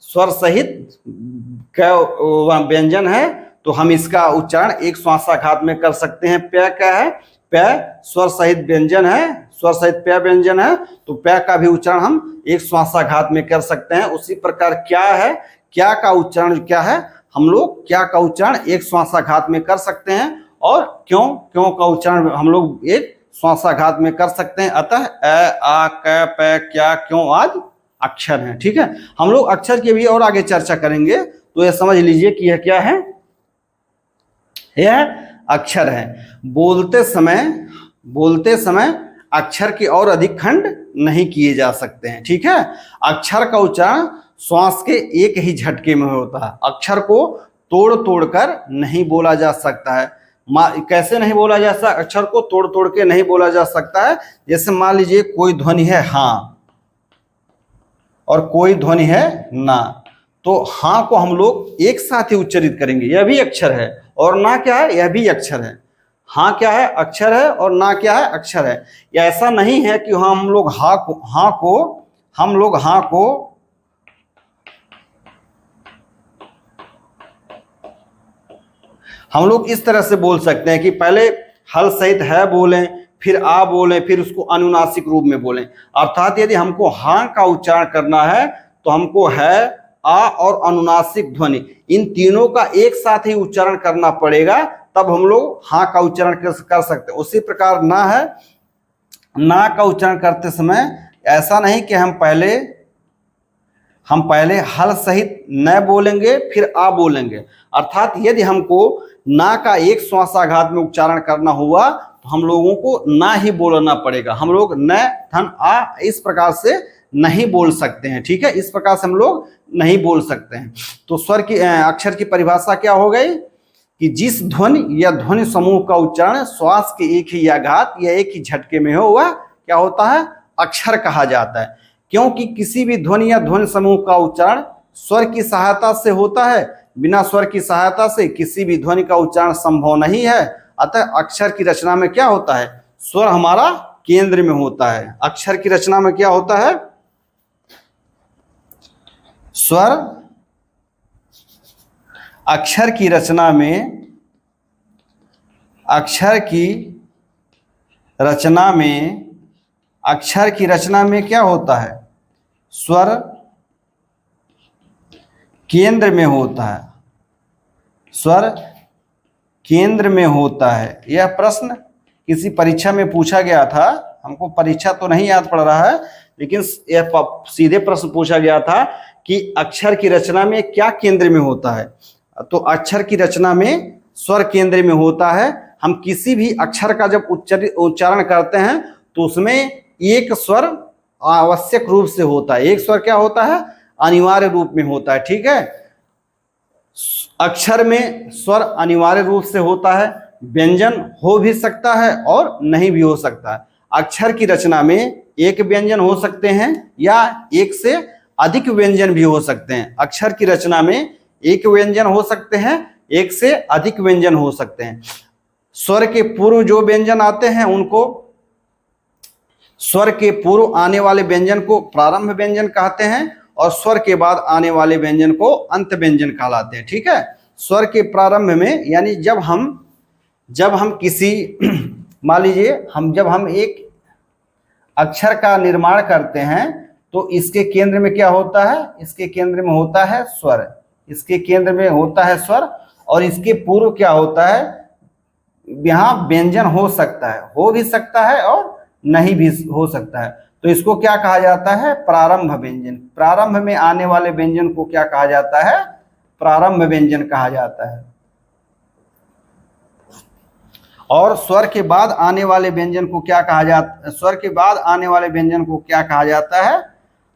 स्वर सहित व्यंजन है, तो हम इसका उच्चारण एक श्वासाघात में कर सकते हैं। प्य क्या है? प्य स्वर सहित व्यंजन है, स्वर सहित प्य व्यंजन है, तो प्य का भी उच्चारण हम एक श्वासाघात में कर सकते हैं। उसी प्रकार क्या है? क्या का उच्चारण क्या है? हम लोग क्या का उच्चारण एक श्वासाघात में कर सकते हैं। और क्यों का उच्चारण हम लोग एक श्वासाघात में कर सकते हैं। अतः अ, आ, क, प, क्या, क्यों आदि अक्षर हैं, ठीक है। हम लोग अक्षर की भी और आगे चर्चा करेंगे, तो यह समझ लीजिए कि यह क्या है? यह अक्षर है। बोलते समय अक्षर के और अधिक खंड नहीं किए जा सकते हैं, ठीक है। अक्षर का उच्चारण श्वास के एक ही झटके में होता है। अक्षर को तोड़ कर नहीं बोला जा सकता है। कैसे नहीं बोला जा सकता? अक्षर को तोड़ के नहीं बोला जा सकता है। जैसे मान लीजिए कोई ध्वनि है हाँ और कोई ध्वनि है ना, तो हाँ को हम लोग एक साथ ही उच्चारित करेंगे, यह भी अक्षर है। और ना क्या है? यह भी अक्षर है। हाँ क्या है? अक्षर है। और ना क्या है? अक्षर है। या ऐसा नहीं है कि हम लोग हम लोग इस तरह से बोल सकते हैं कि पहले हल सहित है बोलें, फिर आ बोलें, फिर उसको अनुनासिक रूप में बोलें। अर्थात यदि हमको हाँ का उच्चारण करना है तो हमको है, आ और अनुनासिक ध्वनि इन तीनों का एक साथ ही उच्चारण करना पड़ेगा, तब हम लोग हाँ का उच्चारण कर सकते हैं। उसी प्रकार ना है, ना का उच्चारण करते समय ऐसा नहीं कि हम पहले हल सहित न बोलेंगे फिर आ बोलेंगे। अर्थात यदि हमको ना का एक श्वासाघात में उच्चारण करना हुआ तो हम लोगों को ना ही बोलना पड़ेगा। हम लोग न धन आ इस प्रकार से नहीं बोल सकते हैं, ठीक है। इस प्रकार से हम लोग नहीं बोल सकते हैं। तो स्वर की अक्षर की परिभाषा क्या हो गई कि जिस ध्वनि या ध्वनि समूह का उच्चारण श्वास के एक ही आघात या एक ही झटके में हो वह क्या होता है, अक्षर कहा जाता है। क्योंकि किसी भी ध्वनि या ध्वनि समूह का उच्चारण स्वर की सहायता से होता है, बिना स्वर की सहायता से किसी भी ध्वनि का उच्चारण संभव नहीं है। अतः अक्षर की रचना में क्या होता है, स्वर हमारा केंद्र में होता है। अक्षर की रचना में क्या होता है, स्वर, अक्षर की रचना में, अक्षर की रचना में, अक्षर की रचना में क्या होता है, स्वर केंद्र में होता है, स्वर केंद्र में होता है। यह प्रश्न किसी परीक्षा में पूछा गया था, हमको परीक्षा तो नहीं याद पड़ रहा है, लेकिन यह सीधे प्रश्न पूछा गया था कि अक्षर की रचना में क्या केंद्र में होता है। तो अक्षर की रचना में स्वर केंद्र में होता है। हम किसी भी अक्षर का जब उच्चारण करते हैं तो उसमें एक स्वर आवश्यक रूप से होता है, एक स्वर क्या होता है, अनिवार्य रूप में होता है। ठीक है, अक्षर में स्वर अनिवार्य रूप से होता है, व्यंजन हो भी सकता है और नहीं भी हो सकता है। अक्षर की रचना में एक व्यंजन हो सकते हैं या एक से अधिक व्यंजन भी हो सकते हैं। अक्षर की रचना में एक व्यंजन हो सकते हैं, एक से अधिक व्यंजन हो सकते हैं। स्वर के पूर्व जो व्यंजन आते हैं उनको, स्वर के पूर्व आने वाले व्यंजन को प्रारंभ व्यंजन कहते हैं और स्वर के बाद आने वाले व्यंजन को अंत व्यंजन कहलाते हैं। ठीक है, स्वर के प्रारंभ में यानी जब हम किसी मान लीजिए जब हम एक अक्षर का निर्माण करते हैं तो इसके केंद्र में क्या होता है, इसके केंद्र में होता है स्वर, इसके केंद्र में होता है स्वर और इसके पूर्व क्या होता है, यहाँ व्यंजन हो सकता है, हो भी सकता है और नहीं भी हो सकता है। तो इसको क्या कहा जाता है, प्रारंभ व्यंजन। प्रारंभ में आने वाले व्यंजन को क्या कहा जाता है, प्रारंभ व्यंजन कहा जाता है। और स्वर के बाद आने वाले व्यंजन को क्या कहा जाता है, स्वर के बाद आने वाले व्यंजन को क्या कहा जाता है,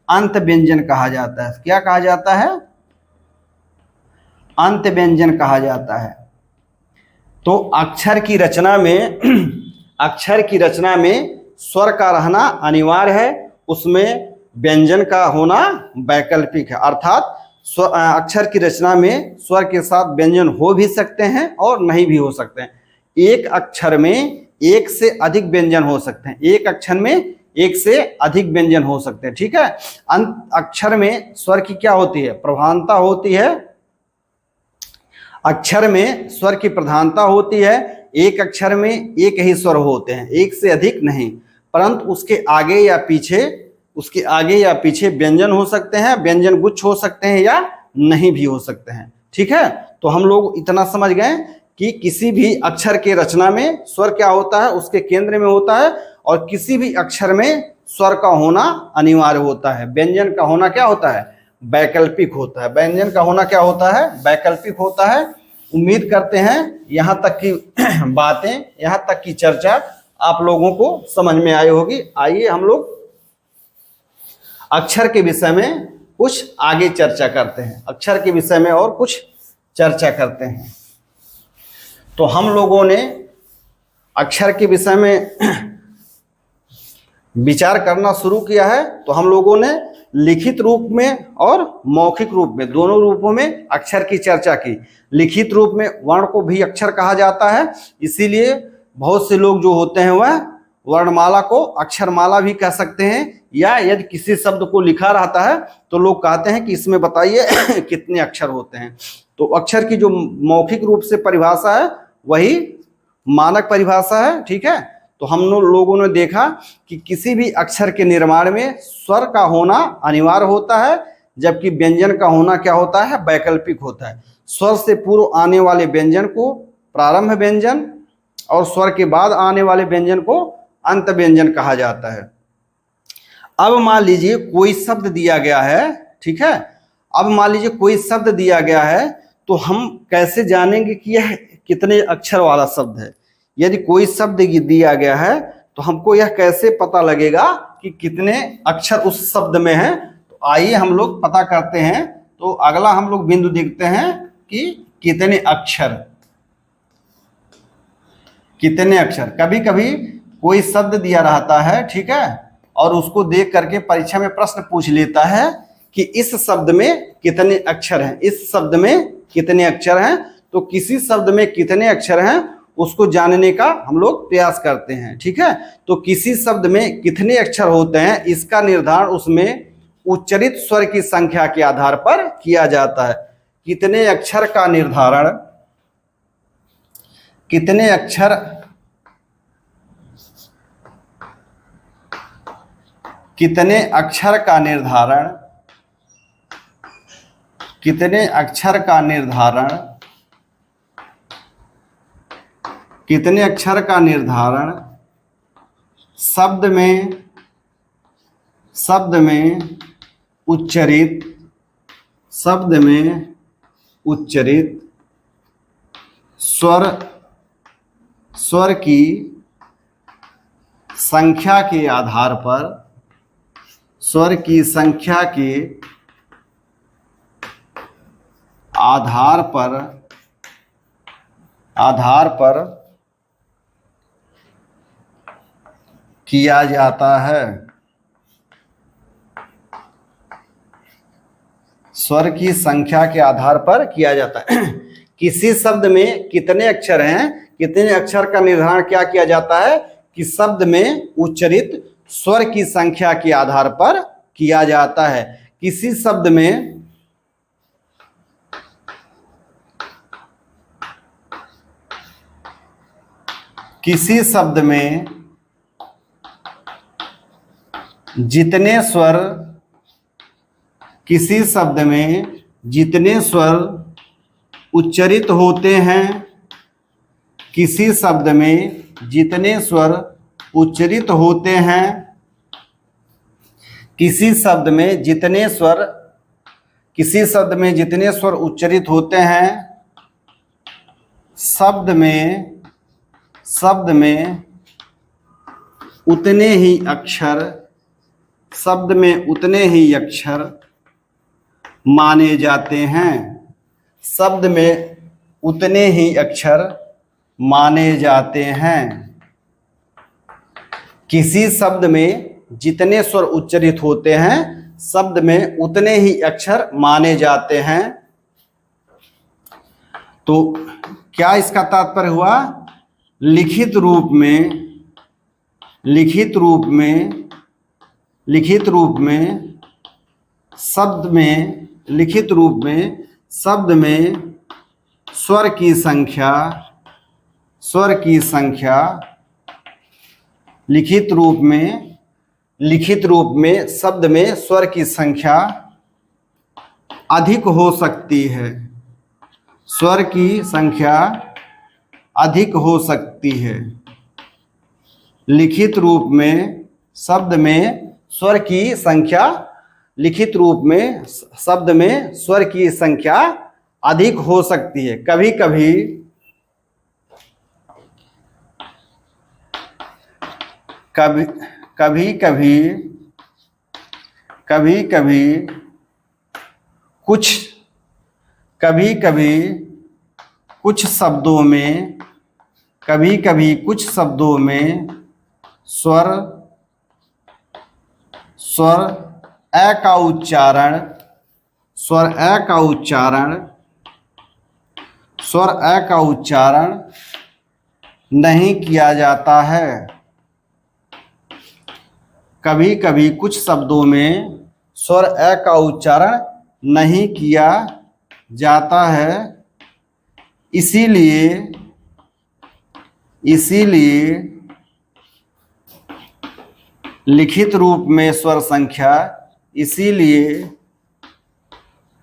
अंत व्यंजन कहा जाता है। क्या कहा जाता है, अंत व्यंजन कहा जाता है। तो अक्षर की रचना में अक्षर की रचना में स्वर का रहना अनिवार्य है, उसमें व्यंजन का होना वैकल्पिक है। अर्थात अक्षर की रचना में स्वर के साथ व्यंजन हो भी सकते हैं और नहीं भी हो सकते हैं। एक अक्षर में एक से अधिक व्यंजन हो सकते हैं, एक अक्षर में एक से अधिक व्यंजन हो सकते हैं। ठीक है, अंत अक्षर में स्वर की क्या होती है, प्रधानता होती है। अक्षर में स्वर की प्रधानता होती है। एक अक्षर में एक ही स्वर होते हैं, एक से अधिक नहीं, परंतु उसके आगे या पीछे व्यंजन हो सकते हैं, व्यंजन गुच्छ हो सकते हैं या नहीं भी हो सकते हैं। ठीक है, तो हम लोग इतना समझ गए कि किसी भी अक्षर के रचना में स्वर क्या होता है, उसके केंद्र में होता है और किसी भी अक्षर में स्वर का होना अनिवार्य होता है। व्यंजन का होना क्या होता है, वैकल्पिक होता है। व्यंजन का होना क्या होता है, वैकल्पिक होता है। उम्मीद करते हैं यहाँ तक की बातें, यहाँ तक की चर्चा आप लोगों को समझ में आई होगी। आइए हम लोग अक्षर के विषय में कुछ आगे चर्चा करते हैं, अक्षर के विषय में और कुछ चर्चा करते हैं। तो हम लोगों ने अक्षर के विषय में विचार करना शुरू किया है। तो हम लोगों ने लिखित रूप में और मौखिक रूप में, दोनों रूपों में अक्षर की चर्चा की। लिखित रूप में वर्ण को भी अक्षर कहा जाता है, इसीलिए बहुत से लोग जो होते हैं वह वर्णमाला को अक्षरमाला भी कह सकते हैं। या यदि किसी शब्द को लिखा रहता है तो लोग कहते हैं कि इसमें बताइए कितने अक्षर होते हैं। तो अक्षर की जो मौखिक रूप से परिभाषा है वही मानक परिभाषा है। ठीक है, तो हम लोगों ने देखा कि किसी भी अक्षर के निर्माण में स्वर का होना अनिवार्य होता है, जबकि व्यंजन का होना क्या होता है, वैकल्पिक होता है। स्वर से पूर्व आने वाले व्यंजन को प्रारंभ व्यंजन और स्वर के बाद आने वाले व्यंजन को अंत व्यंजन कहा जाता है। अब मान लीजिए कोई शब्द दिया गया है, ठीक है, अब मान लीजिए कोई शब्द दिया गया है, तो हम कैसे जानेंगे कि यह कितने अक्षर वाला शब्द है। यदि कोई शब्द दिया गया है तो हमको यह कैसे पता लगेगा कि कितने अक्षर उस शब्द में हैं। तो आइए हम लोग पता करते हैं। तो अगला हम लोग बिंदु देखते हैं कि कितने अक्षर। कभी कभी कोई शब्द दिया रहता है, ठीक है, और उसको देख करके परीक्षा में प्रश्न पूछ लेता है कि इस शब्द में कितने अक्षर हैं, इस शब्द में कितने अक्षर हैं। तो किसी शब्द में कितने अक्षर हैं उसको जानने का हम लोग प्रयास करते हैं, ठीक है। तो किसी शब्द में कितने अक्षर होते हैं इसका निर्धारण उसमें उच्चारित स्वर की संख्या के आधार पर किया जाता है। कितने अक्षर का निर्धारण, कितने अक्षर, कितने अक्षर का निर्धारण, कितने अक्षर का निर्धारण, कितने अक्षर का निर्धारण शब्द में उच्चारित, शब्द में उच्चारित स्वर की संख्या के आधार पर, स्वर की संख्या के आधार पर किया जाता है। स्वर की संख्या के आधार पर किया जाता है। किसी शब्द में कितने अक्षर हैं, कितने अक्षर का निर्धारण क्या किया जाता है कि शब्द में उच्चारित स्वर की संख्या के आधार पर किया जाता है। किसी शब्द में जितने स्वर, किसी शब्द में जितने स्वर उच्चारित होते हैं, किसी शब्द में जितने स्वर उच्चारित होते हैं, किसी शब्द में जितने स्वर, किसी शब्द में जितने स्वर उच्चारित होते हैं, शब्द में उतने ही अक्षर, शब्द में उतने ही अक्षर माने जाते हैं। शब्द में उतने ही अक्षर माने जाते हैं। किसी शब्द में जितने स्वर उच्चारित होते हैं शब्द में उतने ही अक्षर माने जाते हैं। तो क्या इसका तात्पर्य हुआ? लिखित रूप में शब्द में स्वर की संख्या, लिखित रूप में शब्द में स्वर की संख्या अधिक हो सकती है। स्वर की संख्या अधिक हो सकती है। लिखित रूप में शब्द में स्वर की संख्या, लिखित रूप में शब्द में स्वर की संख्या अधिक हो सकती है। कभी कभी कुछ शब्दों में स्वर अ का उच्चारण नहीं किया जाता है। कभी कभी कुछ शब्दों में स्वर अ का उच्चारण नहीं किया जाता है। इसीलिए लिखित रूप में स्वर संख्या, इसीलिए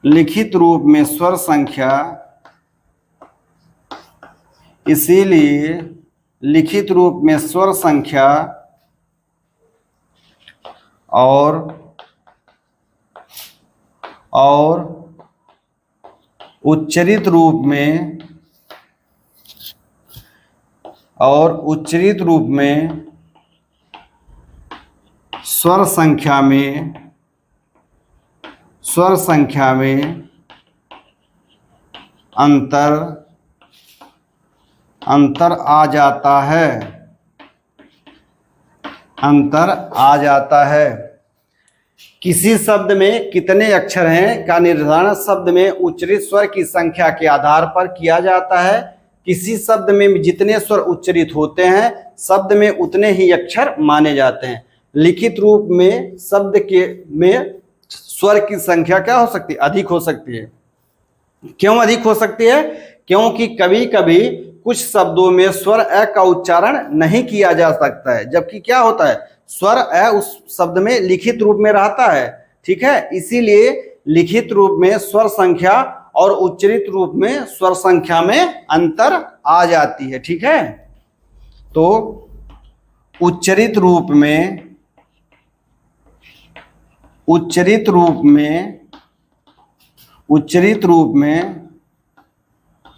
लिखित रूप में स्वर संख्या और उच्चारित रूप में स्वर संख्या में अंतर आ जाता है। अंतर आ जाता है। किसी शब्द में कितने अक्षर हैं का निर्धारण शब्द में उच्चरित स्वर की संख्या के आधार पर किया जाता है। किसी शब्द में जितने स्वर उच्चरित होते हैं शब्द में उतने ही अक्षर माने जाते हैं। लिखित रूप में शब्द के में स्वर की संख्या क्या हो सकती है? अधिक हो सकती है। क्यों अधिक हो सकती है? क्योंकि कभी कभी कुछ शब्दों में स्वर अ का उच्चारण नहीं किया जा सकता है, जबकि क्या होता है, स्वर अ उस शब्द में लिखित रूप में रहता है। ठीक है, इसीलिए लिखित रूप में स्वर संख्या और उच्चरित रूप में स्वर संख्या में अंतर आ जाती है। ठीक है, तो उच्चरित रूप में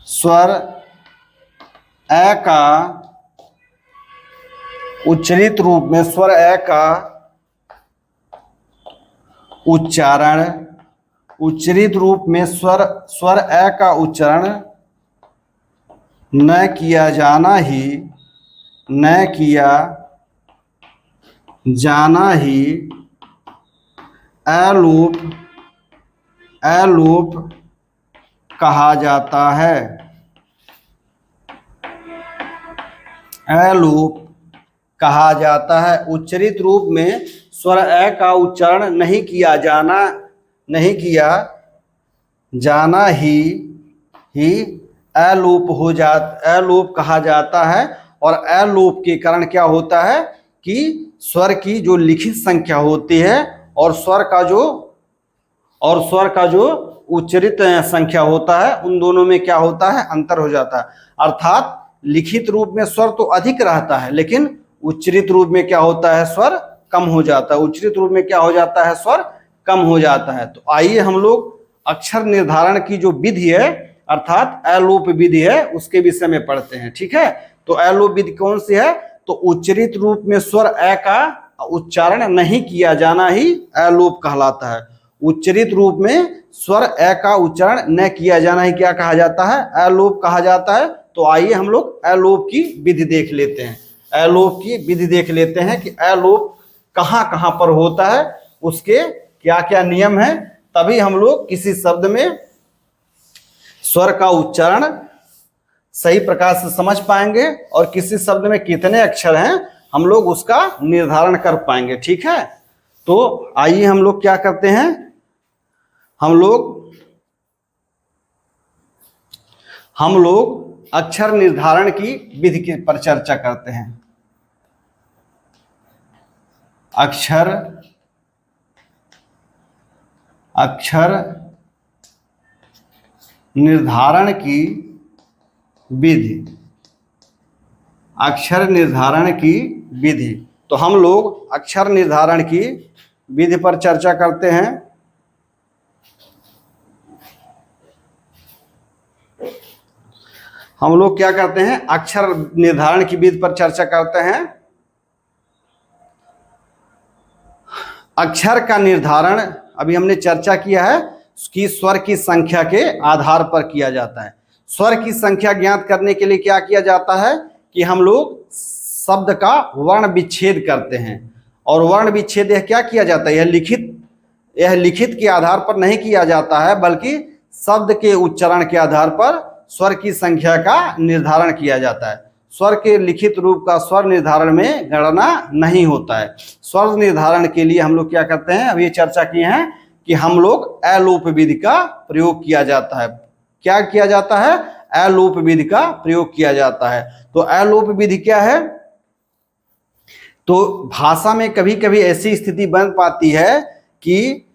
स्वर अ का उच्चरित रूप में स्वर अ का उच्चारण उच्चरित रूप में स्वर अ का उच्चारण न किया जाना ही अलोप कहा जाता है। अलोप कहा जाता है। उच्चरित रूप में स्वर अ का उच्चारण नहीं किया जाना ही अलोप कहा जाता है। और अलोप के कारण क्या होता है कि स्वर की जो लिखित संख्या होती है और स्वर का जो उच्चरित संख्या होता है उन दोनों में क्या होता है, अंतर हो जाता है। अर्थात लिखित रूप में स्वर तो अधिक रहता है लेकिन उच्चरित रूप में क्या होता है, स्वर कम हो जाता है। उच्चरित रूप में क्या हो जाता है, स्वर कम हो जाता है। तो आइए हम लोग अक्षर निर्धारण की जो विधि है अर्थात अलोप विधि है उसके विषय में पढ़ते हैं। ठीक है, तो अलोप विधि कौन सी है? तो उच्चरित रूप में स्वर अ का उच्चारण नहीं किया जाना ही अलोप कहलाता है। उच्चरित रूप में स्वर अ का उच्चारण न किया जाना ही क्या कहा जाता है, अलोप कहा जाता है। तो आइए हम लोग अलोप की विधि देख लेते हैं। अलोप की विधि देख लेते हैं कि अलोप कहाँ कहाँ पर होता है, उसके क्या क्या नियम है, तभी हम लोग किसी शब्द में स्वर का उच्चारण सही प्रकार से समझ पाएंगे और किसी शब्द में कितने अक्षर हैं हम लोग उसका निर्धारण कर पाएंगे। ठीक है, तो आइए हम लोग क्या करते हैं, हम लोग अक्षर निर्धारण की विधि के पर चर्चा करते हैं। अक्षर निर्धारण की विधि। अक्षर निर्धारण की विधि, तो हम लोग अक्षर निर्धारण की विधि पर चर्चा करते हैं। हम लोग क्या करते हैं, अक्षर निर्धारण की विधि पर चर्चा करते हैं। अक्षर का निर्धारण अभी हमने चर्चा किया है कि स्वर की संख्या के आधार पर किया जाता है। स्वर की संख्या ज्ञात करने के लिए क्या किया जाता है कि हम लोग शब्द का वर्ण विच्छेद करते हैं। और वर्ण विच्छेद यह क्या किया जाता है, यह लिखित के आधार पर नहीं किया जाता है बल्कि शब्द के उच्चारण के आधार पर स्वर की संख्या का निर्धारण किया जाता है। स्वर के लिखित रूप का स्वर निर्धारण में गणना नहीं होता है। स्वर निर्धारण के लिए हम लोग क्या करते हैं, अभी चर्चा किए हैं कि हम लोग अलोप विधि का प्रयोग किया जाता है। क्या किया जाता है, अलोप विधि का प्रयोग किया जाता है। तो अलोप विधि क्या है, तो भाषा में कभी कभी ऐसी स्थिति बन पाती है कि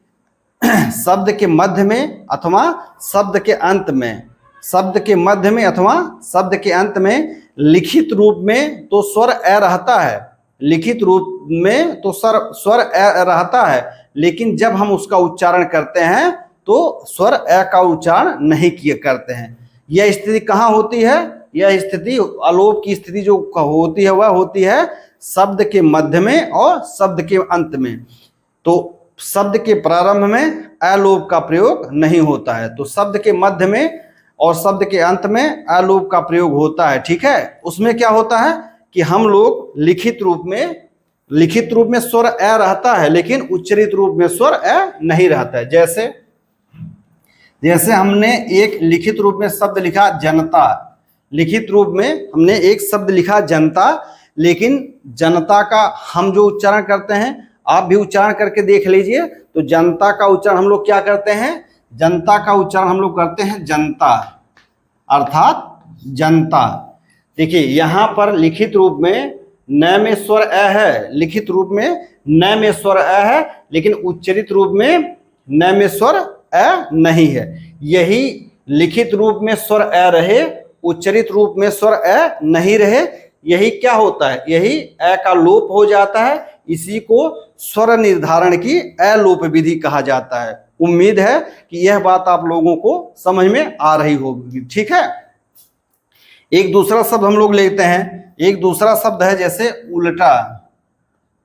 शब्द के मध्य में अथवा शब्द के अंत में लिखित रूप में तो स्वर अ रहता है, लिखित रूप में तो स्वर अ रहता है, लेकिन जब हम उसका उच्चारण करते हैं तो स्वर अ का उच्चारण नहीं किए करते हैं। यह स्थिति कहाँ होती है, यह स्थिति अलोप की स्थिति जो होती है वह होती है शब्द के मध्य में और शब्द के अंत में। तो शब्द के प्रारंभ में अलोप का प्रयोग नहीं होता है, तो शब्द के मध्य में और शब्द के अंत में अलोप का प्रयोग होता है। ठीक है, उसमें क्या होता है कि हम लोग लिखित रूप में लिखित रूप में स्वर ए रहता है लेकिन उच्चरित रूप में स्वर ए नहीं रहता है। जैसे जैसे हमने एक लिखित रूप में शब्द लिखा जनता, लिखित रूप में हमने एक शब्द लिखा जनता, लेकिन जनता का हम जो उच्चारण करते हैं, आप भी उच्चारण करके देख लीजिए, तो जनता का उच्चारण हम लोग क्या करते हैं, जनता का उच्चारण हम लोग करते हैं जनता, अर्थात जनता। देखिए यहाँ पर लिखित रूप में न में स्वर अ है, लिखित रूप में न में स्वर अ है, लेकिन उच्चरित रूप में न में स्वर अ नहीं है। यही लिखित रूप में स्वर अ रहे, उच्चरित रूप में स्वर अ नहीं रहे, यही क्या होता है, यही अ का लोप हो जाता है। इसी को स्वर निर्धारण की अलोप विधि कहा जाता है। उम्मीद है कि यह बात आप लोगों को समझ में आ रही होगी। ठीक है, एक दूसरा शब्द हम लोग लेते हैं, एक दूसरा शब्द है जैसे उल्टा।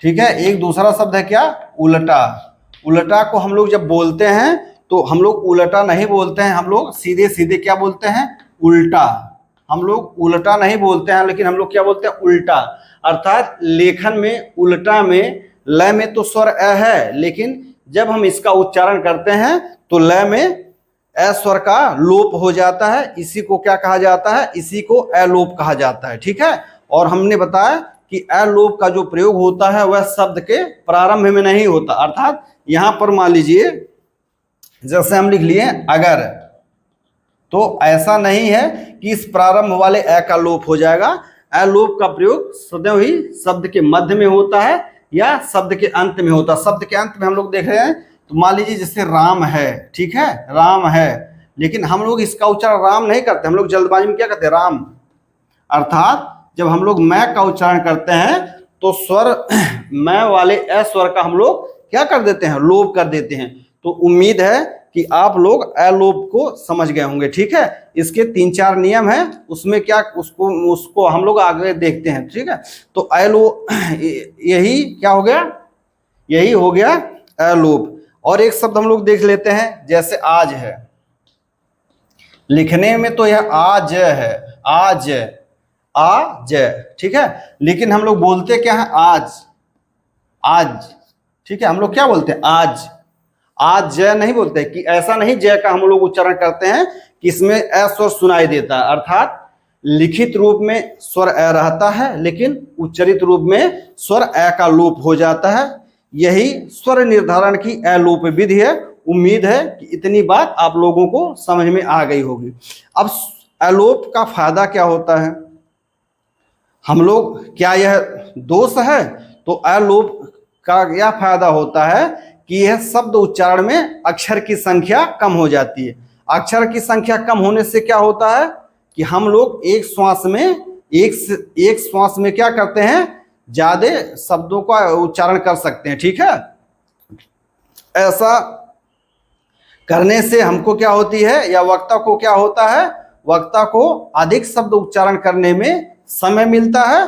ठीक है, एक दूसरा शब्द है क्या, उल्टा। उल्टा को हम लोग जब बोलते हैं तो हम लोग उल्टा नहीं बोलते हैं, हम लोग सीधे सीधे क्या बोलते हैं, उल्टा। हम लोग उल्टा नहीं बोलते हैं, लेकिन हम लोग क्या बोलते हैं, उल्टा। अर्थात लेखन में उल्टा में ल में तो स्वर अ है, लेकिन जब हम इसका उच्चारण करते हैं तो ल में अ स्वर का लोप हो जाता है। इसी को क्या कहा जाता है, इसी को अलोप कहा जाता है। ठीक है, और हमने बताया कि अलोप का जो प्रयोग होता है वह शब्द के प्रारंभ में नहीं होता। अर्थात यहां पर मान लीजिए जैसे हम लिख लिए अगर, तो ऐसा नहीं है कि इस प्रारंभ वाले अ का लोप हो जाएगा। अलोप का प्रयोग सदैव ही शब्द के मध्य में होता है या शब्द के अंत में होता है। शब्द के अंत में हम लोग देख रहे हैं, तो मान लीजिए जैसे राम है, ठीक है, राम है, लेकिन हम लोग इसका उच्चारण राम नहीं करते, हम लोग जल्दबाजी में क्या करते हैं, राम। अर्थात जब हम लोग मैं का उच्चारण करते हैं तो स्वर मैं वाले अ स्वर का हम लोग क्या कर देते हैं, लोप कर देते हैं। तो उम्मीद है कि आप लोग अलोप को समझ गए होंगे। ठीक है, इसके 3-4 नियम हैं, उसमें क्या उसको हम लोग आगे देखते हैं। ठीक है, तो अलोप यही क्या हो गया, यही हो गया अलोप। और एक शब्द हम लोग देख लेते हैं जैसे आज है। लिखने में तो यह आज है, आज आज, ठीक है, लेकिन हम लोग बोलते क्या है, आज आज। ठीक है, हम लोग क्या बोलते हैं, आज आज जय नहीं बोलते कि ऐसा नहीं जय का हम लोग उच्चारण करते हैं कि इसमें अ स्वर सुनाई देता है। अर्थात लिखित रूप में स्वर अ रहता है, लेकिन उच्चरित रूप में स्वर अ का लोप हो जाता है। यही स्वर निर्धारण की अलोप विधि है। उम्मीद है कि इतनी बात आप लोगों को समझ में आ गई होगी। अब अलोप का फायदा क्या होता है, हम लोग क्या यह दोष है, तो अलोप का यह फायदा होता है कि यह शब्द उच्चारण में अक्षर की संख्या कम हो जाती है। अक्षर की संख्या कम होने से क्या होता है कि हम लोग एक श्वास में क्या करते हैं, ज्यादा शब्दों का उच्चारण कर सकते हैं। ठीक है, ऐसा करने से हमको क्या होती है, या वक्ता को क्या होता है, वक्ता को अधिक शब्द उच्चारण करने में समय मिलता है।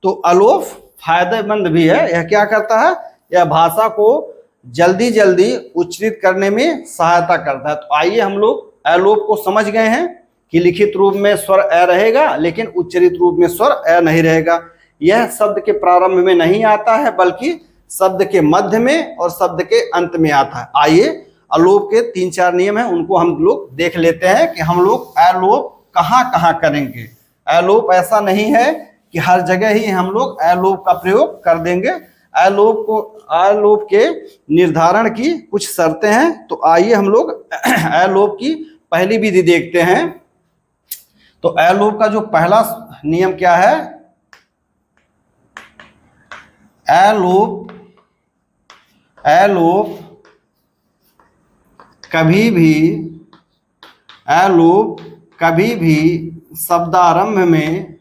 तो अलोप फायदेमंद भी है। यह क्या करता है, यह भाषा को जल्दी जल्दी उच्चरित करने में सहायता करता है। तो आइए हम लोग अलोप को समझ गए हैं कि लिखित रूप में स्वर अ रहेगा, लेकिन उच्चरित रूप में स्वर अ नहीं रहेगा। यह शब्द के प्रारंभ में नहीं आता है, बल्कि शब्द के मध्य में और शब्द के अंत में आता है। आइए अलोप के 3-4 नियम हैं, उनको हम लोग देख लेते हैं कि हम लोग अलोप कहाँ कहाँ करेंगे। अलोप ऐसा नहीं है कि हर जगह ही हम लोग अलोप का प्रयोग कर देंगे। अलोप के निर्धारण की कुछ शर्तें हैं। तो आइए हम लोग अलोप की पहली विधि देखते हैं। तो अलोप का जो पहला नियम क्या है, अलोप कभी भी शब्दारंभ में,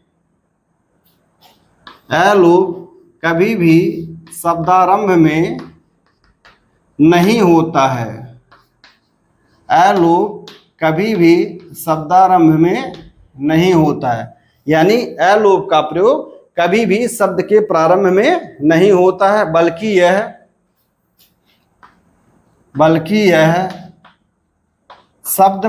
अलोप कभी भी शब्दारंभ में नहीं होता है। अलोप कभी भी शब्दारंभ में नहीं होता है, यानी अलोप का प्रयोग कभी भी शब्द के प्रारंभ में नहीं होता है, बल्कि यह शब्द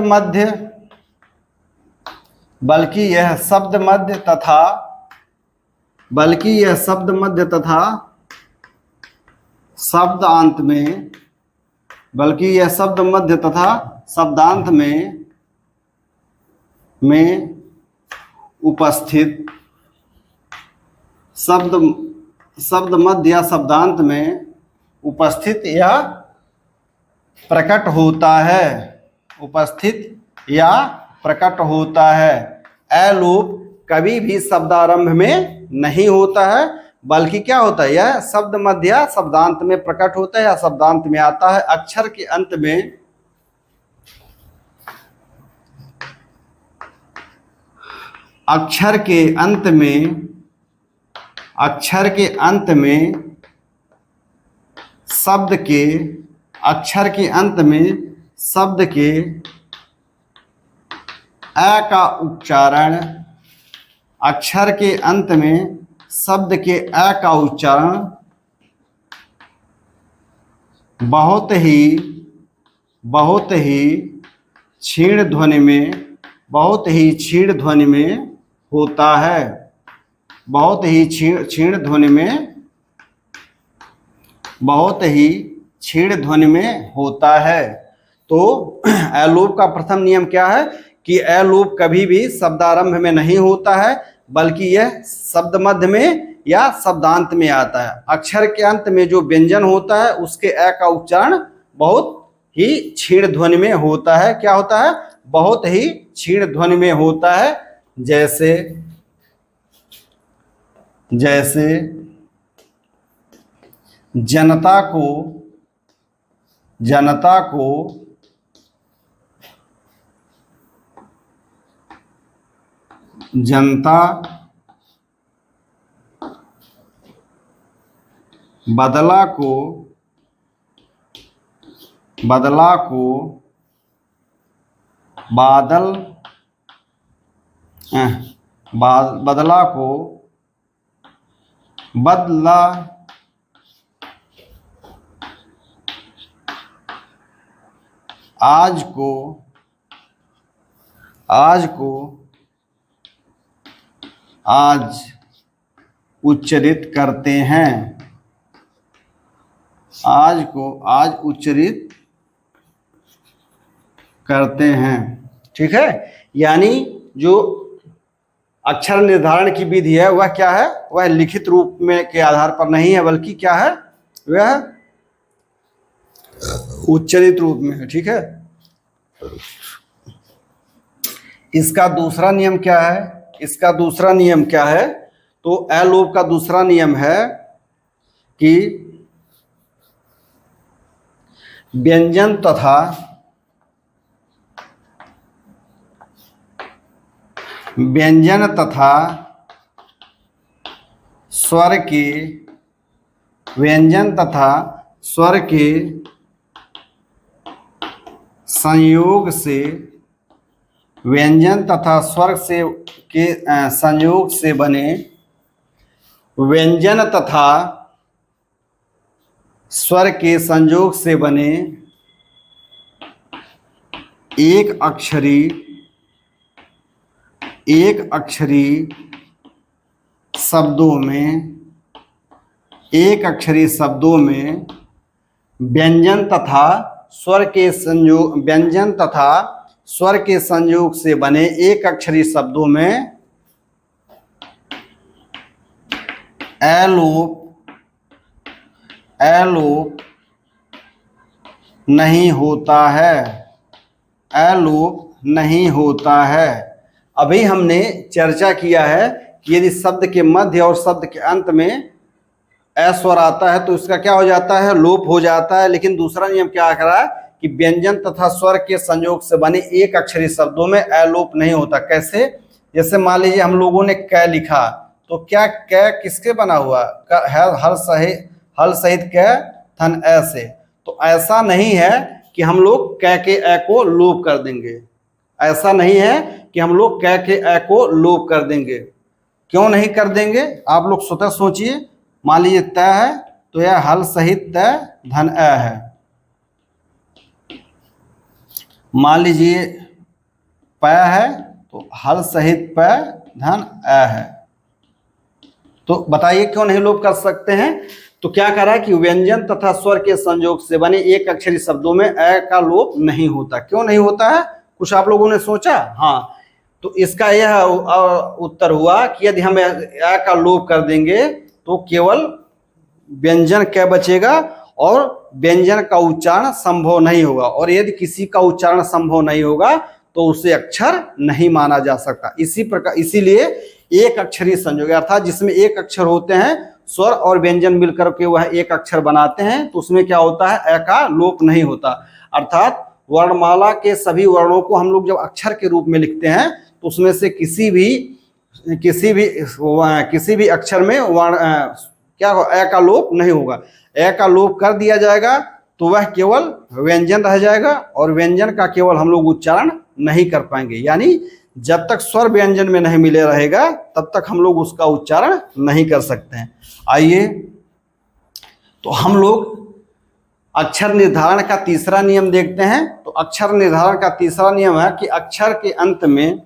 मध्य तथा शब्दांत में, बल्कि यह शब्द मध्य तथा शब्दांत में उपस्थित शब्द मध्य या शब्दांत में उपस्थित या प्रकट होता है, उपस्थित या प्रकट होता है। ए लोप कभी भी शब्दारंभ में नहीं होता है, बल्कि क्या होता है, यह शब्द मध्य या शब्दांत में प्रकट होता है या शब्दांत में आता है। अक्षर के अंत में शब्द के अ का उच्चारण, अक्षर के अंत में शब्द के अ का उच्चारण बहुत ही क्षीण ध्वनि में होता है, बहुत ही क्षीण ध्वनि में होता है। तो ए लोप का प्रथम नियम क्या है कि ए लोप कभी भी शब्दारंभ में नहीं होता है, बल्कि यह शब्द मध्य में या शब्दांत में आता है। अक्षर के अंत में जो व्यंजन होता है उसके अ का उच्चारण बहुत ही क्षीण ध्वनि में होता है। क्या होता है? बहुत ही क्षीण ध्वनि में होता है। जैसे जनता को जनता, बदला को बादल, बदला को बदला, आज उच्चरित करते हैं, आज उच्चरित करते हैं। ठीक है, यानी जो अक्षर निर्धारण की विधि है वह क्या है, वह लिखित रूप में के आधार पर नहीं है, बल्कि क्या है, वह उच्चरित रूप में है। ठीक है, इसका दूसरा नियम क्या है? तो ए लोप का दूसरा नियम है कि व्यंजन तथा स्वर के संयोग से बने व्यंजन तथा स्वर के संयोग से बने एक अक्षरी शब्दों में व्यंजन तथा स्वर के संयोग से बने एक अक्षरी शब्दों में ए लोप नहीं होता है। अभी हमने चर्चा किया है कि यदि शब्द के मध्य और शब्द के अंत में ए स्वर आता है तो इसका क्या हो जाता है, लोप हो जाता है। लेकिन दूसरा नियम क्या कह रहा है कि व्यंजन तथा स्वर के संयोग से बने एक अक्षरी शब्दों में ए लोप नहीं होता। कैसे? जैसे मान लीजिए हम लोगों ने क लिखा, तो क्या क किसके बना हुआ, हल सहित क थन ए से। तो ऐसा नहीं है कि हम लोग क के ए को लोप कर देंगे, ऐसा नहीं है कि हम लोग क के ए को लोप कर देंगे। क्यों नहीं कर देंगे, आप लोग स्वतः सोचिए। मान लीजिए त है तो यह हल सहित त धन ए है। मान लीजिए प है तो हल सहित प धन ए है। तो बताइए क्यों नहीं लोप कर सकते हैं? तो क्या कह रहा है कि व्यंजन तथा स्वर के संयोग से बने एक अक्षरी शब्दों में अ का लोप नहीं होता। क्यों नहीं होता है? कुछ आप लोगों ने सोचा? हाँ, तो इसका यह उत्तर हुआ कि यदि हम अ का लोप कर देंगे तो केवल व्यंजन क्या बचेगा और व्यंजन का उच्चारण संभव नहीं होगा, और यदि किसी का उच्चारण संभव नहीं होगा तो उसे अक्षर नहीं माना जा सकता। इसी प्रकार इसीलिए एक अक्षरी संयोग अर्थात जिसमें एक अक्षर होते हैं, स्वर और व्यंजन मिलकर के वह एक अक्षर बनाते हैं, तो उसमें क्या होता है? अ का लोप नहीं होता। अर्थात वर्णमाला के सभी वर्णों को हम लोग जब अक्षर के रूप में लिखते हैं तो उसमें से किसी भी अक्षर में वर्ण क्या अ का लोप नहीं होगा। अ का लोप कर दिया जाएगा तो वह केवल व्यंजन रह जाएगा, और व्यंजन का केवल हम लोग उच्चारण नहीं कर पाएंगे। यानी जब तक स्वर व्यंजन में नहीं मिले रहेगा तब तक हम लोग उसका उच्चारण नहीं कर सकते हैं। आइए तो हम लोग अक्षर निर्धारण का तीसरा नियम देखते हैं। तो अक्षर निर्धारण का तीसरा नियम है कि अक्षर के अंत में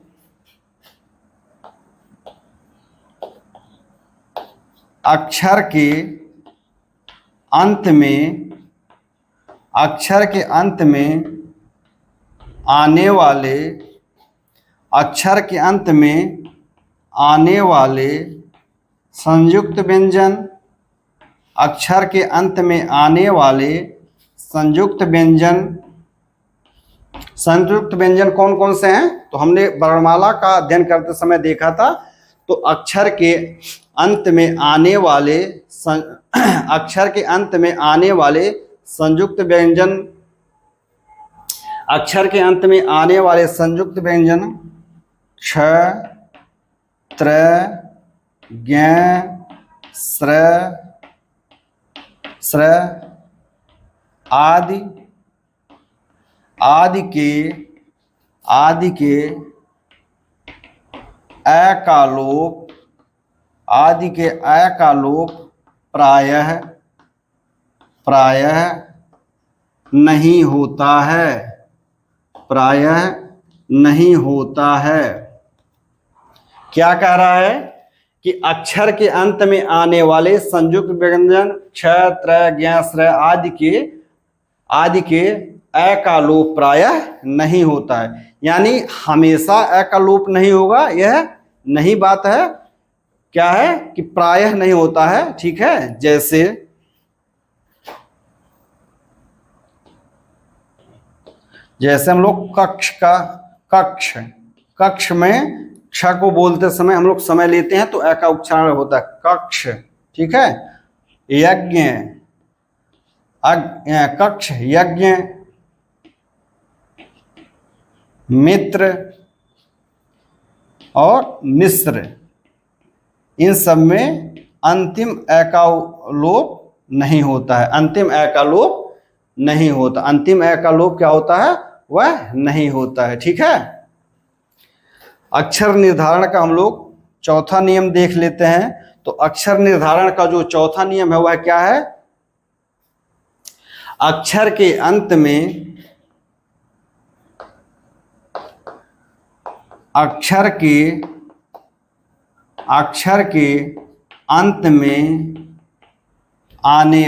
आने वाले संयुक्त व्यंजन, अक्षर के अंत में आने वाले संयुक्त व्यंजन कौन कौन से हैं? तो हमने वर्णमाला का अध्ययन करते समय देखा था। तो अक्षर के अंत में आने वाले संयुक्त व्यंजन, अक्षर के अंत में आने वाले संयुक्त व्यंजन क्ष, त्र, ज्ञ, स्र, स्र आदि के अ का लोप प्रायः नहीं होता है। क्या कह रहा है कि अक्षर के अंत में आने वाले संयुक्त व्यंजन क्ष, त्र, ज्ञ, स्र आदि के अ का लोप प्रायः नहीं होता है। यानी हमेशा अ का लोप नहीं होगा, यह नहीं बात है। क्या है कि प्रायः नहीं होता है। ठीक है, जैसे हम लोग कक्ष में क्ष को बोलते समय हम लोग समय लेते हैं तो अ का उच्चारण होता है कक्ष। ठीक है, यज्ञ, कक्ष, यज्ञ, मित्र और मिश्र, इन सब में अंतिम अ का लोप नहीं होता है। अंतिम अ का लोप क्या होता है? वह नहीं होता है। ठीक है, अक्षर निर्धारण का हम लोग चौथा नियम देख लेते हैं। तो अक्षर निर्धारण का जो चौथा नियम है वह क्या है? अक्षर के अंत में आने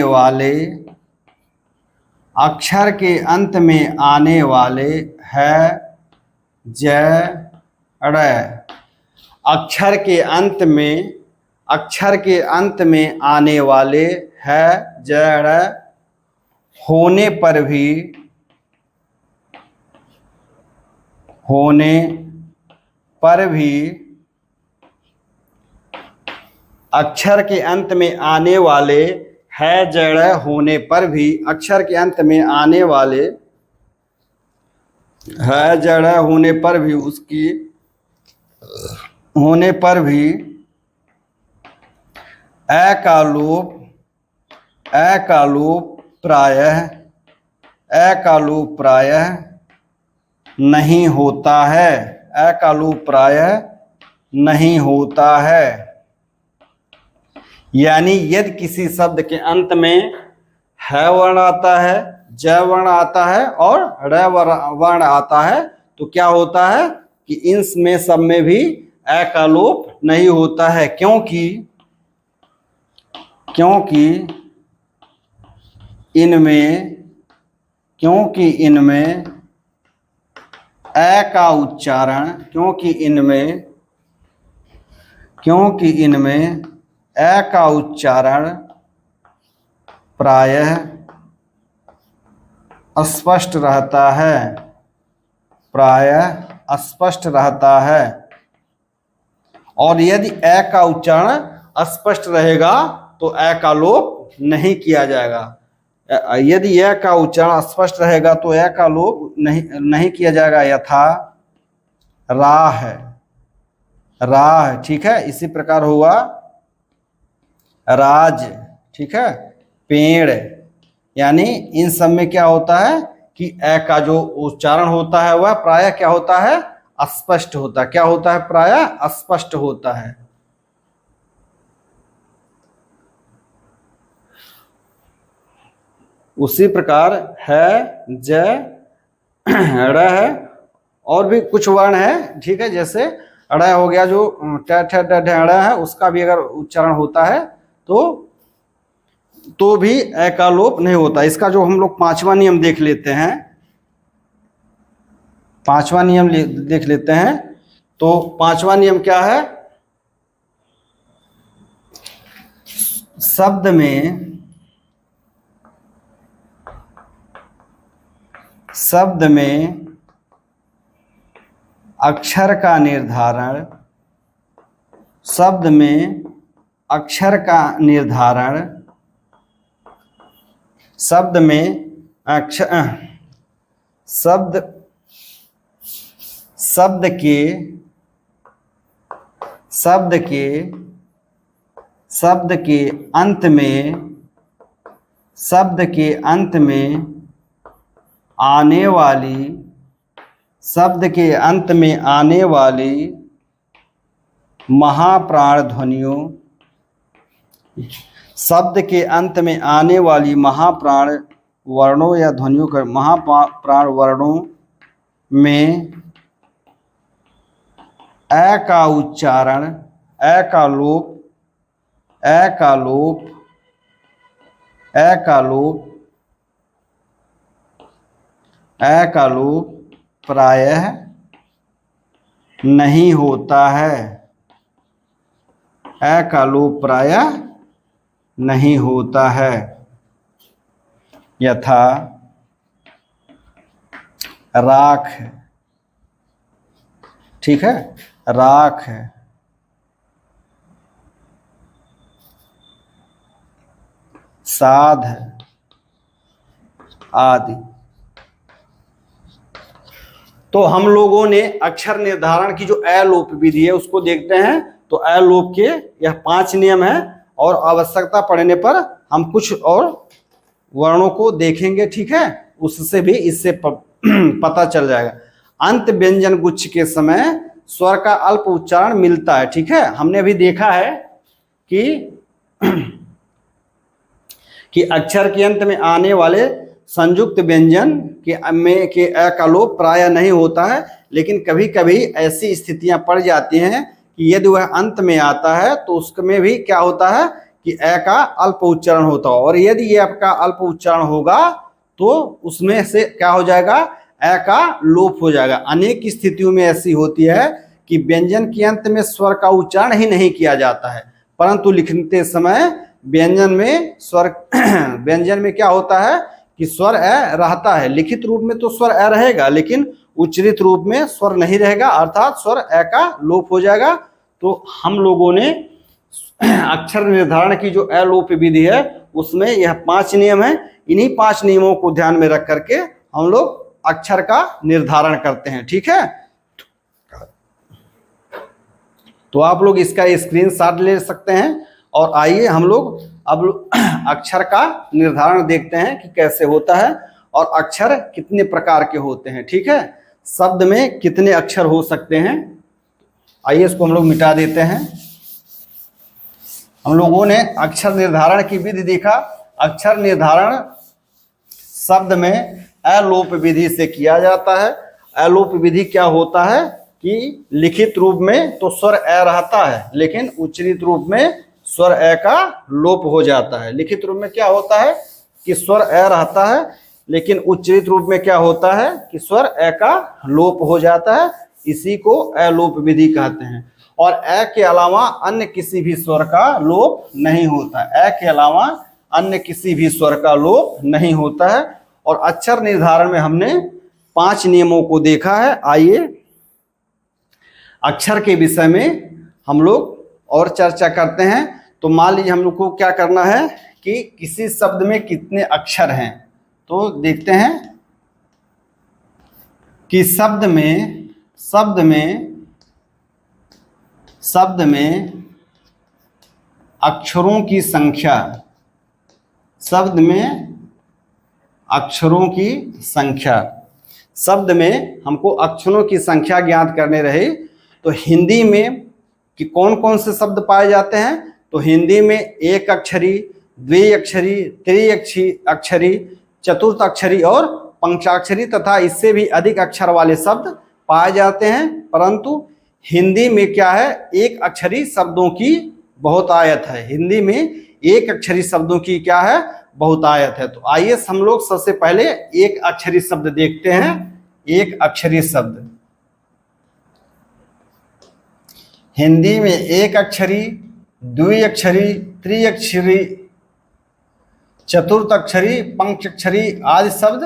वाले है जड़, अक्षर के अंत में आने वाले है जड़ होने पर भी अक्षर के अंत में आने वाले है जड़ होने पर भी अक्षर के अंत में आने वाले है जड़ होने पर भी उसकी अ का लोप प्रायः नहीं होता है। अ का लोप प्रायः नहीं होता है। यानी यदि किसी शब्द के अंत में है वर्ण आता है, ज वर्ण आता है और र वर्ण आता है तो क्या होता है कि इन में सब में भी अ का लोप नहीं होता है। क्योंकि क्योंकि इनमें ए का उच्चारण क्योंकि इनमें ए का उच्चारण प्रायः अस्पष्ट रहता है और यदि ए का उच्चारण अस्पष्ट रहेगा तो ए का लोप नहीं किया जाएगा। यदि ए का उच्चारण स्पष्ट रहेगा तो ए का लोप नहीं किया जाएगा। यथा राह, ठीक है। इसी प्रकार हुआ राज, ठीक है, पेड़। यानी इन सब में क्या होता है कि ए का जो उच्चारण होता है वह प्रायः क्या होता है, अस्पष्ट होता है। क्या होता है, प्रायः अस्पष्ट होता है। उसी प्रकार है, ज, ड़ है और भी कुछ वर्ण है, ठीक है। जैसे ड़ हो गया जो ट ठ ड ढ ड़ है, उसका भी अगर उच्चारण होता है तो भी ए का लोप नहीं होता। इसका जो हम लोग पांचवा नियम देख लेते हैं, तो पांचवा नियम क्या है, शब्द में अक्षर का निर्धारण, शब्द में अक्षर का निर्धारण, शब्द के अंत में आने वाली महाप्राण ध्वनियों, शब्द के अंत में आने वाली महाप्राण वर्णों या ध्वनियों का महाप्राण वर्णों में ए का उच्चारण, ए का लोप प्रायः नहीं होता है। ए का लोप प्रायः नहीं होता है। यथा राख, ठीक है, राख है, साध आदि। तो हम लोगों ने अक्षर निर्धारण की जो ए लोप विधि है उसको देखते हैं। तो ए लोप के यह 5 नियम है और आवश्यकता पड़ने पर हम कुछ और वर्णों को देखेंगे, ठीक है। उससे भी इससे पता चल जाएगा। अंत व्यंजन गुच्छ के समय स्वर का अल्प उच्चारण मिलता है, ठीक है। हमने अभी देखा है कि अक्षर के अंत में आने वाले संयुक्त व्यंजन के ए का लोप प्रायः नहीं होता है, लेकिन कभी कभी ऐसी स्थितियां पड़ जाती हैं कि यदि वह अंत में आता है तो उसमें भी क्या होता है कि ए का अल्प उच्चारण होता है। और यदि ये आपका अल्प उच्चारण होगा तो उसमें से क्या हो जाएगा, ए का लोप हो जाएगा। अनेक स्थितियों में ऐसी होती है कि व्यंजन के अंत में स्वर का उच्चारण ही नहीं किया जाता है, परंतु लिखते समय व्यंजन में क्या होता है कि स्वर ए रहता है। लिखित रूप में तो स्वर ए रहेगा, लेकिन उच्चरित रूप में स्वर नहीं रहेगा, अर्थात स्वर ए का लोप हो जाएगा। तो हम लोगों ने अक्षर निर्धारण की जो ए लोप विधि है उसमें यह 5 नियम है। इन्हीं 5 नियमों को ध्यान में रख करके हम लोग अक्षर का निर्धारण करते हैं, ठीक है। तो आप लोग इसका स्क्रीनशॉट ले सकते हैं और आइए हम लोग अब अक्षर का निर्धारण देखते हैं कि कैसे होता है और अक्षर कितने प्रकार के होते हैं, ठीक है। शब्द में कितने अक्षर हो सकते हैं, आइए इसको हम लोग मिटा देते हैं। हम लोगों ने अक्षर निर्धारण की विधि देखा। अक्षर निर्धारण शब्द में ए लोप विधि से किया जाता है। ए लोप विधि क्या होता है कि लिखित रूप में तो स्वर ए रहता है, लेकिन उच्चरित रूप में स्वर ए का लोप हो जाता है। लिखित रूप में क्या होता है कि स्वर ए रहता है, लेकिन उच्चरित रूप में क्या होता है कि स्वर ए का लोप हो जाता है। इसी को अलोप विधि कहते हैं। और ए के अलावा अन्य किसी भी स्वर का लोप नहीं होता। ए के अलावा अन्य किसी भी स्वर का लोप नहीं होता है। और अक्षर निर्धारण में हमने 5 नियमों को देखा है। आइए अक्षर के विषय में हम लोग और चर्चा करते हैं। तो मान लीजिए हम लोग को क्या करना है कि किसी शब्द में कितने अक्षर हैं। तो देखते हैं कि शब्द में अक्षरों की संख्या, शब्द में अक्षरों की संख्या, शब्द में हमको अक्षरों की संख्या ज्ञात करने रहे तो हिंदी में कि कौन कौन से शब्द पाए जाते हैं। तो हिंदी में एक अक्षरी, द्विअक्षरी, त्रिअक्षरी, चतुर्थ अक्षरी और पंचाक्षरी तथा इससे भी अधिक अक्षर वाले शब्द पाए जाते हैं। परंतु हिंदी में क्या है, एक अक्षरी शब्दों की बहुतायत है। हिंदी में एक अक्षरी शब्दों की क्या है, बहुतायत है। तो आइए हम लोग सबसे पहले एक अक्षरी शब्द देखते हैं। एक अक्षरी शब्द हिंदी में एक अक्षरी, द्विअक्षरी, त्रिअक्षरी, चतुर्थ अक्षरी, पंचाक्षरी आदि शब्द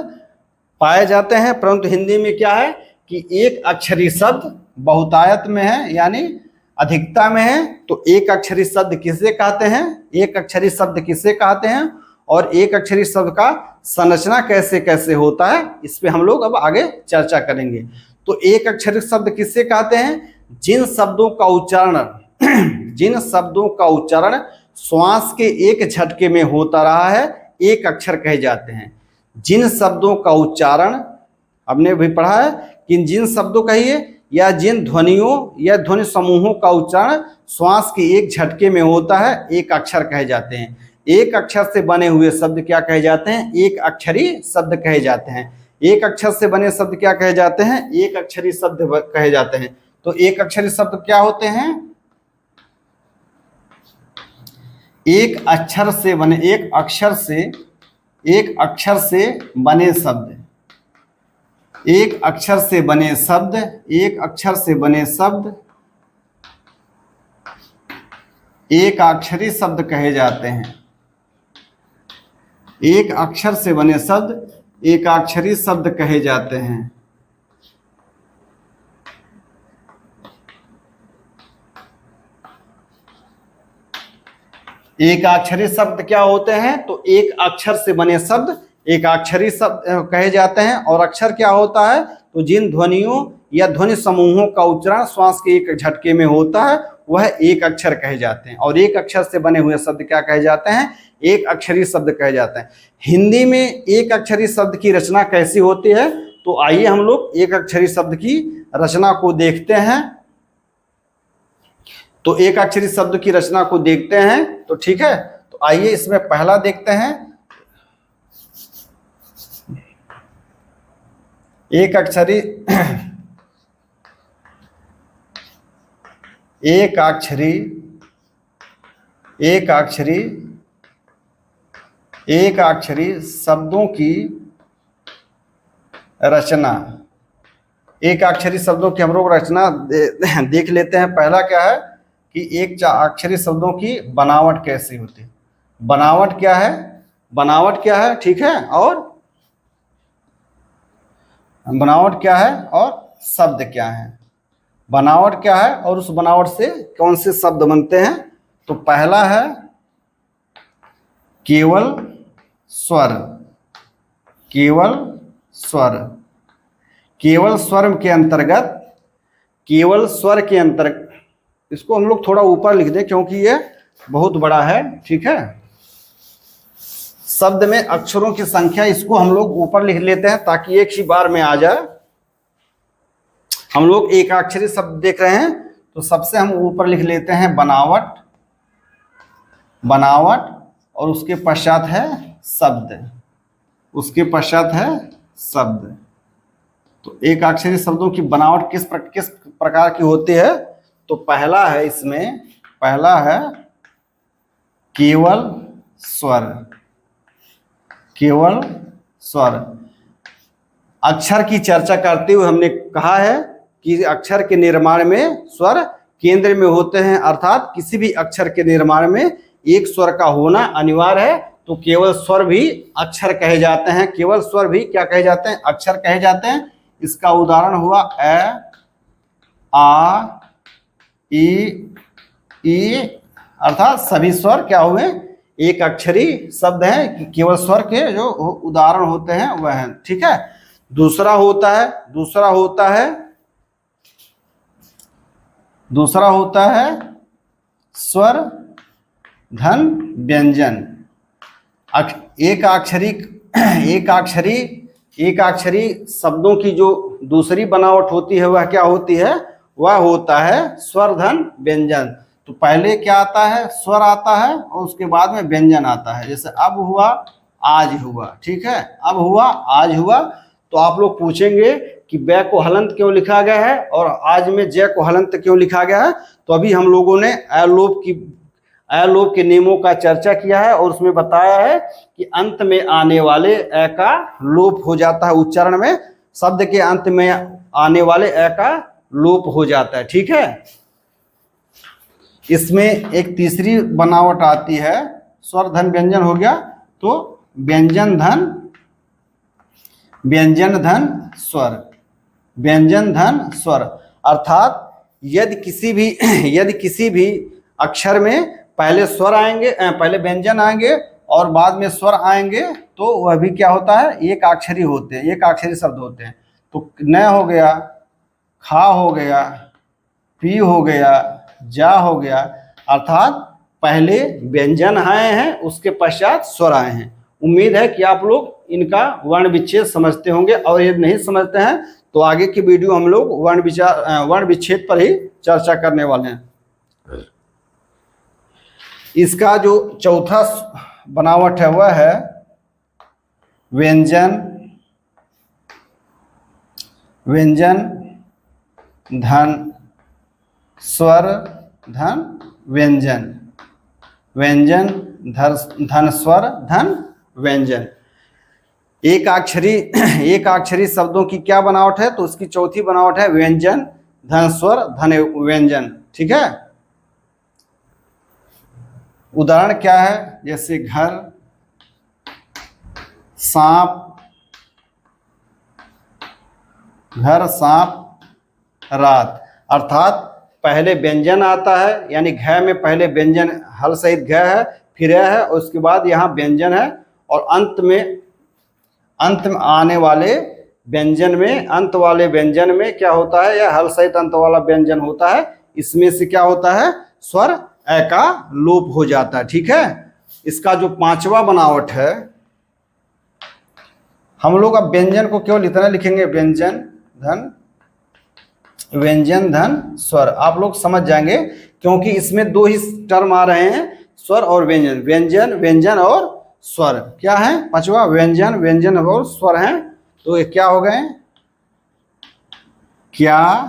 पाए जाते हैं। परंतु हिंदी में क्या है कि एक अक्षरी शब्द बहुतायत में है, यानी अधिकता में है। तो एक अक्षरी शब्द किसे कहते हैं, एक अक्षरी शब्द किसे कहते हैं और एक अक्षरी शब्द का संरचना कैसे कैसे होता है, इस पे हम लोग अब आगे चर्चा करेंगे। तो एक अक्षरी शब्द किसे कहते हैं, जिन शब्दों का उच्चारण श्वास के एक झटके में होता रहा है, एक अक्षर कहे जाते हैं। जिन शब्दों का उच्चारण, हमने भी पढ़ा है कि जिन शब्दों कहिए या जिन ध्वनियों या ध्वनि समूहों का उच्चारण श्वास के एक झटके में होता है, एक अक्षर कहे जाते हैं। एक अक्षर से बने हुए शब्द क्या कहे जाते हैं, एक अक्षरी शब्द कहे जाते हैं। एक अक्षर से बने शब्द क्या कहे जाते हैं, एक अक्षरी शब्द कहे जाते हैं। तो एक अक्षरी शब्द क्या होते हैं, एक अक्षर से बने, एक अक्षर से बने शब्द, एक अक्षर से बने शब्द, एक अक्षर से बने शब्द एक अक्षरी शब्द कहे जाते हैं। एक अक्षर से बने शब्द एक अक्षरी शब्द कहे जाते हैं। एक अक्षरी शब्द क्या होते हैं, तो एक अक्षर से बने शब्द एक अक्षरी शब्द कहे जाते हैं। और अक्षर क्या होता है, तो जिन ध्वनियों या ध्वनि समूहों का उच्चारण श्वास के एक झटके में होता है, वह एक अक्षर कहे जाते हैं। और एक अक्षर से बने हुए शब्द क्या कहे जाते हैं, एक अक्षरी शब्द कहे जाते हैं। हिंदी में एक अक्षरी शब्द की रचना कैसी होती है, तो आइए हम लोग एक अक्षरी शब्द की रचना को देखते हैं। तो एक अक्षरी शब्द की रचना को देखते हैं, तो ठीक है। तो आइए इसमें पहला देखते हैं, एक अक्षरी एक अक्षरी शब्दों की रचना। एक अक्षरी शब्दों की हम लोग रचना देख लेते हैं। पहला क्या है कि एक अक्षरी शब्दों की बनावट कैसी होती है। बनावट क्या है, ठीक है। और बनावट क्या है और शब्द क्या है। बनावट क्या है और उस बनावट से कौन से शब्द बनते हैं। तो पहला है केवल स्वर। केवल स्वर के अंतर्गत इसको हम लोग थोड़ा ऊपर लिख दें क्योंकि ये बहुत बड़ा है, ठीक है। शब्द में अक्षरों की संख्या, इसको हम लोग ऊपर लिख लेते हैं ताकि एक ही बार में आ जाए। हम लोग एक अक्षरी शब्द देख रहे हैं, तो सबसे हम ऊपर लिख लेते हैं बनावट और उसके पश्चात है शब्द। तो एक अक्षरी शब्दों की बनावट किस प्रकार की होती है। तो पहला है केवल स्वर, केवल स्वर। अक्षर की चर्चा करते हुए हमने कहा है कि अक्षर के निर्माण में स्वर केंद्र में होते हैं, अर्थात किसी भी अक्षर के निर्माण में एक स्वर का होना अनिवार्य है। तो केवल स्वर भी अक्षर कहे जाते हैं, केवल स्वर भी क्या कहे जाते हैं, अक्षर कहे जाते हैं। इसका उदाहरण हुआ अ, आ, ई, अर्थात सभी स्वर क्या हुए, एक अक्षरी शब्द हैं कि केवल स्वर के जो उदाहरण होते हैं वह हैं। ठीक है। दूसरा होता है स्वर धन व्यंजन। एक अक्षरी शब्दों की जो दूसरी बनावट होती है वह क्या होती है, वह होता है स्वर धन व्यंजन। तो पहले क्या आता है, स्वर आता है और उसके बाद में व्यंजन आता है। जैसे अब हुआ, आज हुआ। ठीक है, अब हुआ, आज हुआ। तो आप लोग पूछेंगे कि बै को हलंत क्यों लिखा गया है और आज में जय को हलंत क्यों लिखा गया है। तो अभी हम लोगों ने अलोप के नियमों का चर्चा किया है और उसमें बताया है कि अंत में आने वाले अ का लोप हो जाता है, उच्चारण में शब्द के अंत में आने वाले अ का लोप हो जाता है। ठीक है। इसमें एक तीसरी बनावट आती है, स्वर धन व्यंजन हो गया, तो व्यंजन धन स्वर। अर्थात यदि किसी भी अक्षर में पहले स्वर आएंगे, पहले व्यंजन आएंगे और बाद में स्वर आएंगे, तो वह भी क्या होता है, एक अक्षरी होते हैं, एक अक्षरी शब्द होते हैं। तो न हो गया, खा हो गया, पी हो गया, जा हो गया। अर्थात पहले व्यंजन आए हैं, उसके पश्चात स्वर आए हैं। उम्मीद है कि आप लोग इनका वर्ण विच्छेद समझते होंगे, और यदि नहीं समझते हैं तो आगे की वीडियो हम लोग वर्ण विच्छेद पर ही चर्चा करने वाले हैं। इसका जो चौथा बनावट है वह है व्यंजन धन स्वर धन व्यंजन, धन स्वर धन व्यंजन। एक अक्षरी शब्दों की क्या बनावट है, तो उसकी चौथी बनावट है व्यंजन धन स्वर धन व्यंजन। ठीक है। उदाहरण क्या है, जैसे घर, सांप, रात। अर्थात पहले व्यंजन आता है, यानी घ में पहले व्यंजन हल सहित घ है, फिर है, और उसके बाद यहाँ व्यंजन है, और अंत में आने वाले अंत वाले व्यंजन में क्या होता है, यह हल सहित अंत वाला व्यंजन होता है। इसमें से क्या होता है, स्वर अ का लोप हो जाता है। ठीक है। इसका जो पांचवा बनावट है, हम लोग अब व्यंजन को केवल इतना लिखेंगे, व्यंजन धन स्वर। आप लोग समझ जाएंगे क्योंकि इसमें दो ही टर्म आ रहे हैं, स्वर और व्यंजन और स्वर। क्या है पांचवा, व्यंजन और स्वर हैं। तो ये क्या हो गए, क्या,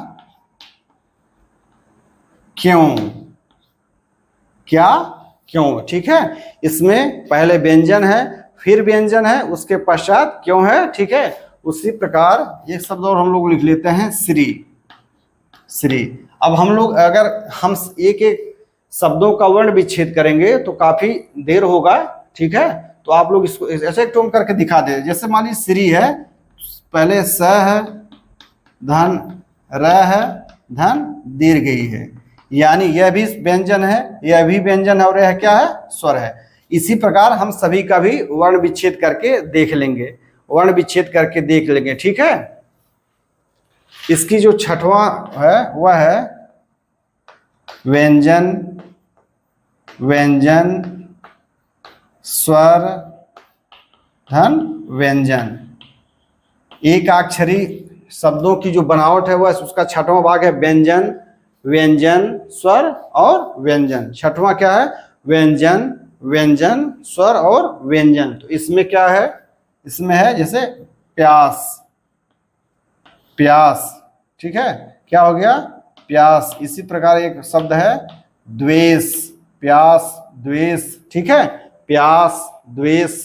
क्यों। ठीक है। इसमें पहले व्यंजन है, फिर व्यंजन है, उसके पश्चात क्यों है। ठीक है। उसी प्रकार एक शब्द और हम लोग लिख लेते हैं, श्री। अब हम लोग अगर हम एक एक शब्दों का वर्ण विच्छेद करेंगे तो काफी देर होगा। ठीक है। तो आप लोग इसको ऐसे टोन करके दिखा दे। जैसे मान लीजिए श्री है, पहले स है, धन र है, धन दीर्घई है, यानी यह भी व्यंजन है, यह भी व्यंजन है, और यह क्या है, स्वर है। इसी प्रकार हम सभी का भी वर्ण विच्छेद करके देख लेंगे, ठीक है। इसकी जो छठवां है वह है व्यंजन स्वर धन व्यंजन। एक अक्षरी शब्दों की जो बनावट है वह उसका छठवां भाग है व्यंजन स्वर और व्यंजन। छठवां क्या है, व्यंजन स्वर और व्यंजन। तो इसमें क्या है, इसमें है जैसे प्यास, ठीक है, क्या हो गया, प्यास। इसी प्रकार एक शब्द है द्वेष, प्यास द्वेष, ठीक है, प्यास, द्वेष,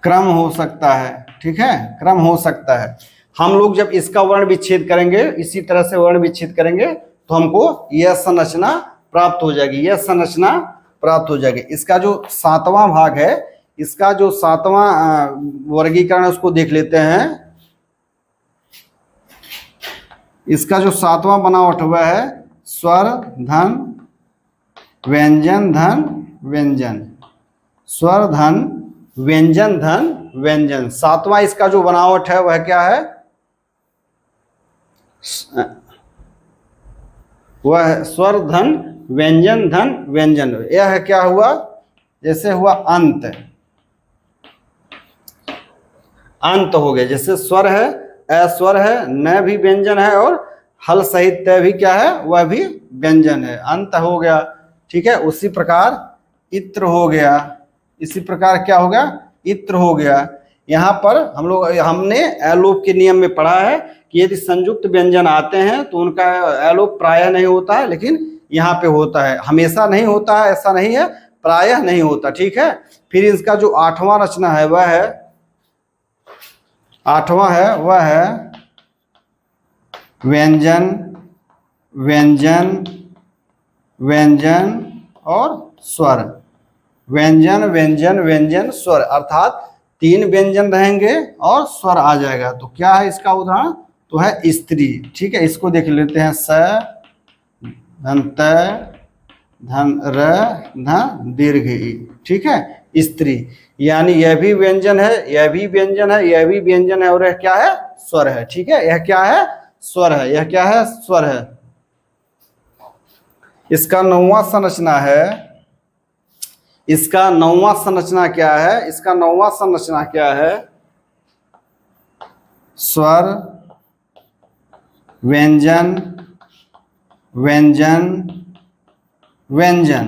क्रम हो सकता है, ठीक है, क्रम हो सकता है। हम लोग जब इसका वर्ण विच्छेद करेंगे, इसी तरह से वर्ण विच्छेद करेंगे तो हमको यह संरचना प्राप्त हो जाएगी, यह संरचना प्राप्त हो जाएगी। इसका जो 7वां भाग है, इसका जो 7वां वर्गीकरण है उसको देख लेते हैं। इसका जो 7वां बनावट हुआ है स्वर धन व्यंजन धन व्यंजन, स्वर धन व्यंजन धन व्यंजन। 7वां इसका जो बनावट है वह क्या है, वह स्वर धन व्यंजन धन व्यंजन। यह क्या हुआ, जैसे हुआ अंत, अंत हो गया। जैसे स्वर है, अस्वर है, न भी व्यंजन है और हल सहित त भी क्या है, वह भी व्यंजन है, अंत हो गया, ठीक है। उसी प्रकार इत्र हो गया, इसी प्रकार क्या हो गया, इत्र हो गया। यहाँ पर हमने एलोप के नियम में पढ़ा है कि यदि संयुक्त व्यंजन आते हैं तो उनका एलोप प्रायः नहीं होता है, लेकिन यहाँ पे होता है, हमेशा नहीं होता है, ऐसा नहीं है, प्रायः नहीं होता, ठीक है। फिर इसका जो 8वां रचना है वह है, 8वां है वह है व्यंजन व्यंजन व्यंजन और स्वर, व्यंजन व्यंजन व्यंजन स्वर, अर्थात 3 व्यंजन रहेंगे और स्वर आ जाएगा। तो क्या है इसका उदाहरण, तो है स्त्री, ठीक है। इसको देख लेते हैं, स धन त धन र धन दीर्घ ई, ठीक है, स्त्री। यानी यह भी व्यंजन है, यह भी व्यंजन है, यह भी व्यंजन है और यह क्या है, स्वर है, ठीक है। यह क्या है, स्वर है, यह क्या है, स्वर है। इसका 9वां संरचना है, इसका 9वां संरचना क्या है, इसका 9वां संरचना क्या है, स्वर व्यंजन व्यंजन व्यंजन,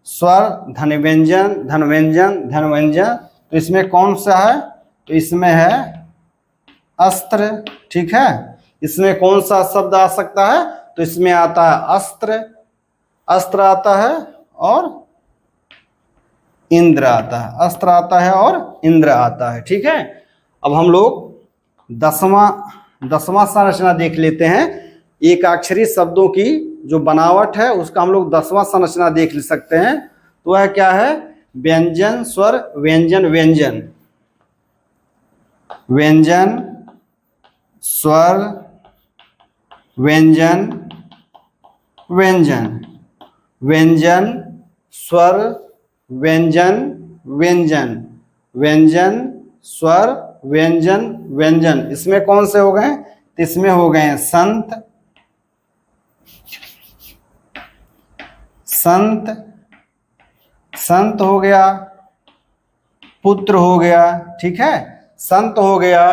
स्वर धन व्यंजन धन व्यंजन धन व्यंजन। तो इसमें कौन सा है, तो इसमें है अस्त्र, ठीक है। इसमें कौन सा शब्द आ सकता है, तो इसमें आता है अस्त्र, अस्त्र आता है और इंद्र आता है, अस्त्र आता है और इंद्र आता है, ठीक है। अब हम लोग 10वां संरचना देख लेते हैं। एक अक्षरी शब्दों की जो बनावट है उसका हम लोग 10वां संरचना देख सकते हैं। तो वह क्या है, व्यंजन स्वर व्यंजन व्यंजन, व्यंजन स्वर व्यंजन व्यंजन, व्यंजन स्वर व्यंजन व्यंजन, व्यंजन स्वर व्यंजन व्यंजन। इसमें कौन से हो गए, तो इसमें हो गए हैं संत, संत, संत हो गया, पुत्र हो गया, ठीक है, संत हो गया,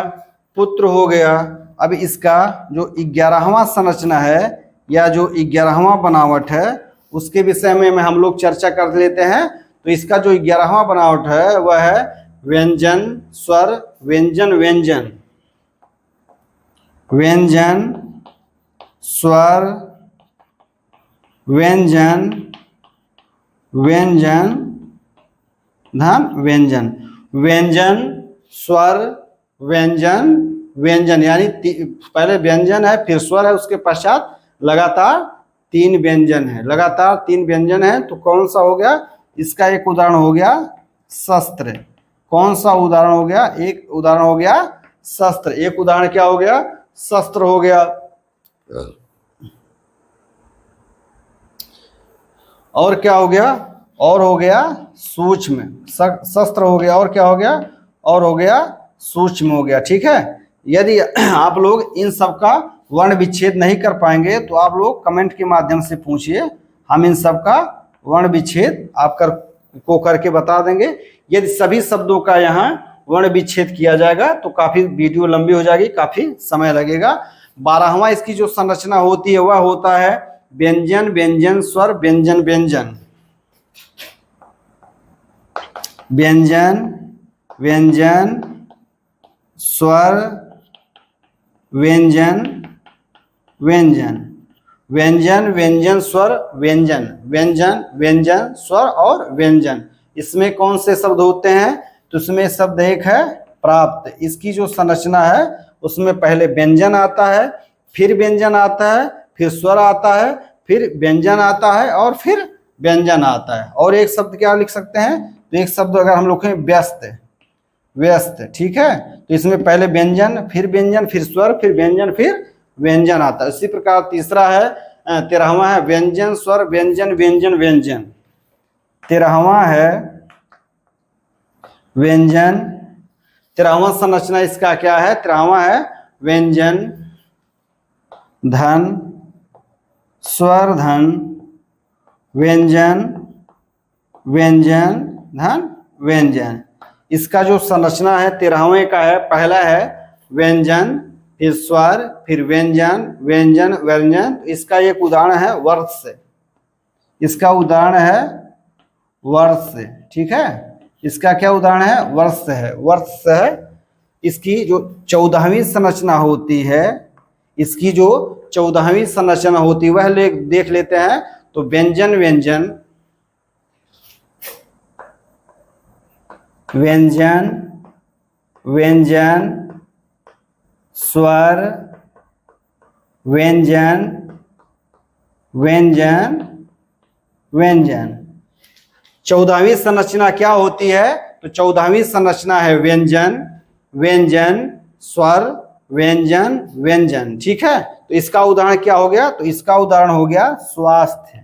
पुत्र हो गया। अब इसका जो 11वां संरचना है या जो 11वां बनावट है उसके विषय में हम लोग चर्चा कर लेते हैं। तो इसका जो 11वां बनावट है वह है व्यंजन स्वर व्यंजन व्यंजन, व्यंजन स्वर व्यंजन व्यंजन धन व्यंजन, व्यंजन स्वर व्यंजन व्यंजन। यानी पहले व्यंजन है फिर स्वर है, उसके पश्चात लगातार 3 व्यंजन है, लगातार 3 व्यंजन है। तो कौन सा हो गया, इसका एक उदाहरण हो गया शस्त्र। कौन सा उदाहरण हो गया, एक उदाहरण हो गया शस्त्र। एक उदाहरण क्या हो गया, शस्त्र हो गया। और क्या हो गया, और हो गया सूक्ष्म, शस्त्र हो गया, और क्या हो गया, और हो गया सूक्ष्म हो गया, ठीक है। यदि आप लोग इन सब का वर्ण विच्छेद नहीं कर पाएंगे तो आप लोग कमेंट के माध्यम से पूछिए, हम इन सब का वर्ण विच्छेद आप करके बता देंगे। यदि सभी शब्दों का यहाँ वर्ण विच्छेद किया जाएगा तो काफी वीडियो लंबी हो जाएगी, काफी समय लगेगा। 12वां इसकी जो संरचना होती है वह होता है व्यंजन व्यंजन स्वर व्यंजन व्यंजन, व्यंजन व्यंजन स्वर व्यंजन व्यंजन, व्यंजन, व्यंजन स्वर, व्यंजन, व्यंजन, व्यंजन स्वर और व्यंजन। इसमें कौन से शब्द होते हैं? तो इसमें शब्द एक है प्राप्त। इसकी जो संरचना है उसमें पहले व्यंजन आता है, फिर व्यंजन आता है, फिर स्वर आता है, फिर व्यंजन आता है और फिर व्यंजन आता है। और एक शब्द क्या लिख सकते हैं? तो एक शब्द अगर हम लोग व्यस्त, व्यस्त, ठीक है। तो इसमें पहले व्यंजन, फिर व्यंजन, फिर स्वर, फिर व्यंजन, फिर व्यंजन आता है। इसी प्रकार तीसरा है 13वां है व्यंजन स्वर व्यंजन व्यंजन व्यंजन। 13वां है व्यंजन। 13वां संरचना इसका क्या है? 13वां है व्यंजन धन स्वर धन व्यंजन व्यंजन धन व्यंजन। इसका जो संरचना है 13वें का है, पहला है व्यंजन, फिर स्वर, फिर व्यंजन, व्यंजन, व्यंजन। इसका एक उदाहरण है वर्ष, इसका उदाहरण है वर्ष, ठीक है। इसका क्या उदाहरण है? वर्ष है, वर्ष है। इसकी जो 14वीं संरचना होती है, इसकी जो 14वीं संरचना होती है वह देख लेते हैं। तो व्यंजन व्यंजन व्यंजन व्यंजन स्वर व्यंजन व्यंजन व्यंजन। 14वीं संरचना क्या होती है? तो 14वीं संरचना है व्यंजन व्यंजन स्वर व्यंजन व्यंजन, ठीक है। तो इसका उदाहरण क्या हो गया? तो इसका उदाहरण हो गया स्वास्थ्य।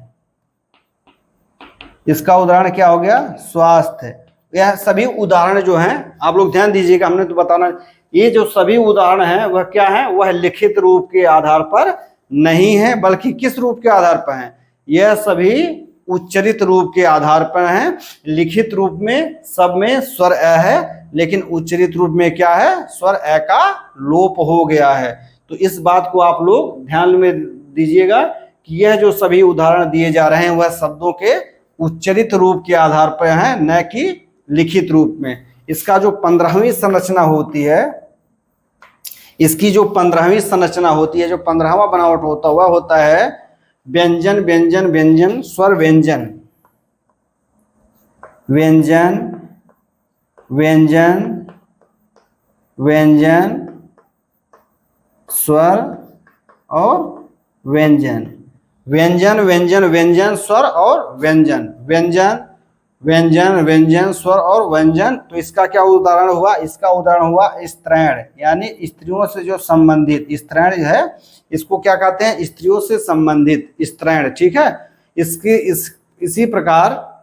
इसका उदाहरण क्या हो गया? स्वास्थ्य। यह सभी उदाहरण जो हैं आप लोग ध्यान दीजिएगा, हमने तो बताना, ये जो सभी उदाहरण हैं वह क्या है? वह लिखित रूप के आधार पर नहीं है, बल्कि किस रूप के आधार पर हैं? यह सभी उच्चरित रूप के आधार पर हैं। लिखित रूप में सब में स्वर अ है, लेकिन उच्चरित रूप में क्या है? स्वर अ का लोप हो गया है। तो इस बात को आप लोग ध्यान में दीजिएगा कि यह जो सभी उदाहरण दिए जा रहे हैं वह शब्दों के उच्चरित रूप के आधार पर हैं, न कि लिखित रूप में। इसका जो 15वीं संरचना होती है, इसकी जो 15वीं संरचना होती है, जो 15वां बनावट होता हुआ होता है व्यंजन व्यंजन व्यंजन स्वर व्यंजन व्यंजन व्यंजन व्यंजन स्वर और व्यंजन, व्यंजन व्यंजन व्यंजन स्वर और व्यंजन, व्यंजन व्यंजन व्यंजन स्वर और व्यंजन। तो इसका क्या उदाहरण हुआ? इसका उदाहरण हुआ स्त्रैण, यानी स्त्रियों से जो संबंधित स्त्रैण है, इसको क्या कहते हैं? स्त्रियों से संबंधित स्त्रैण, ठीक है। इसी प्रकार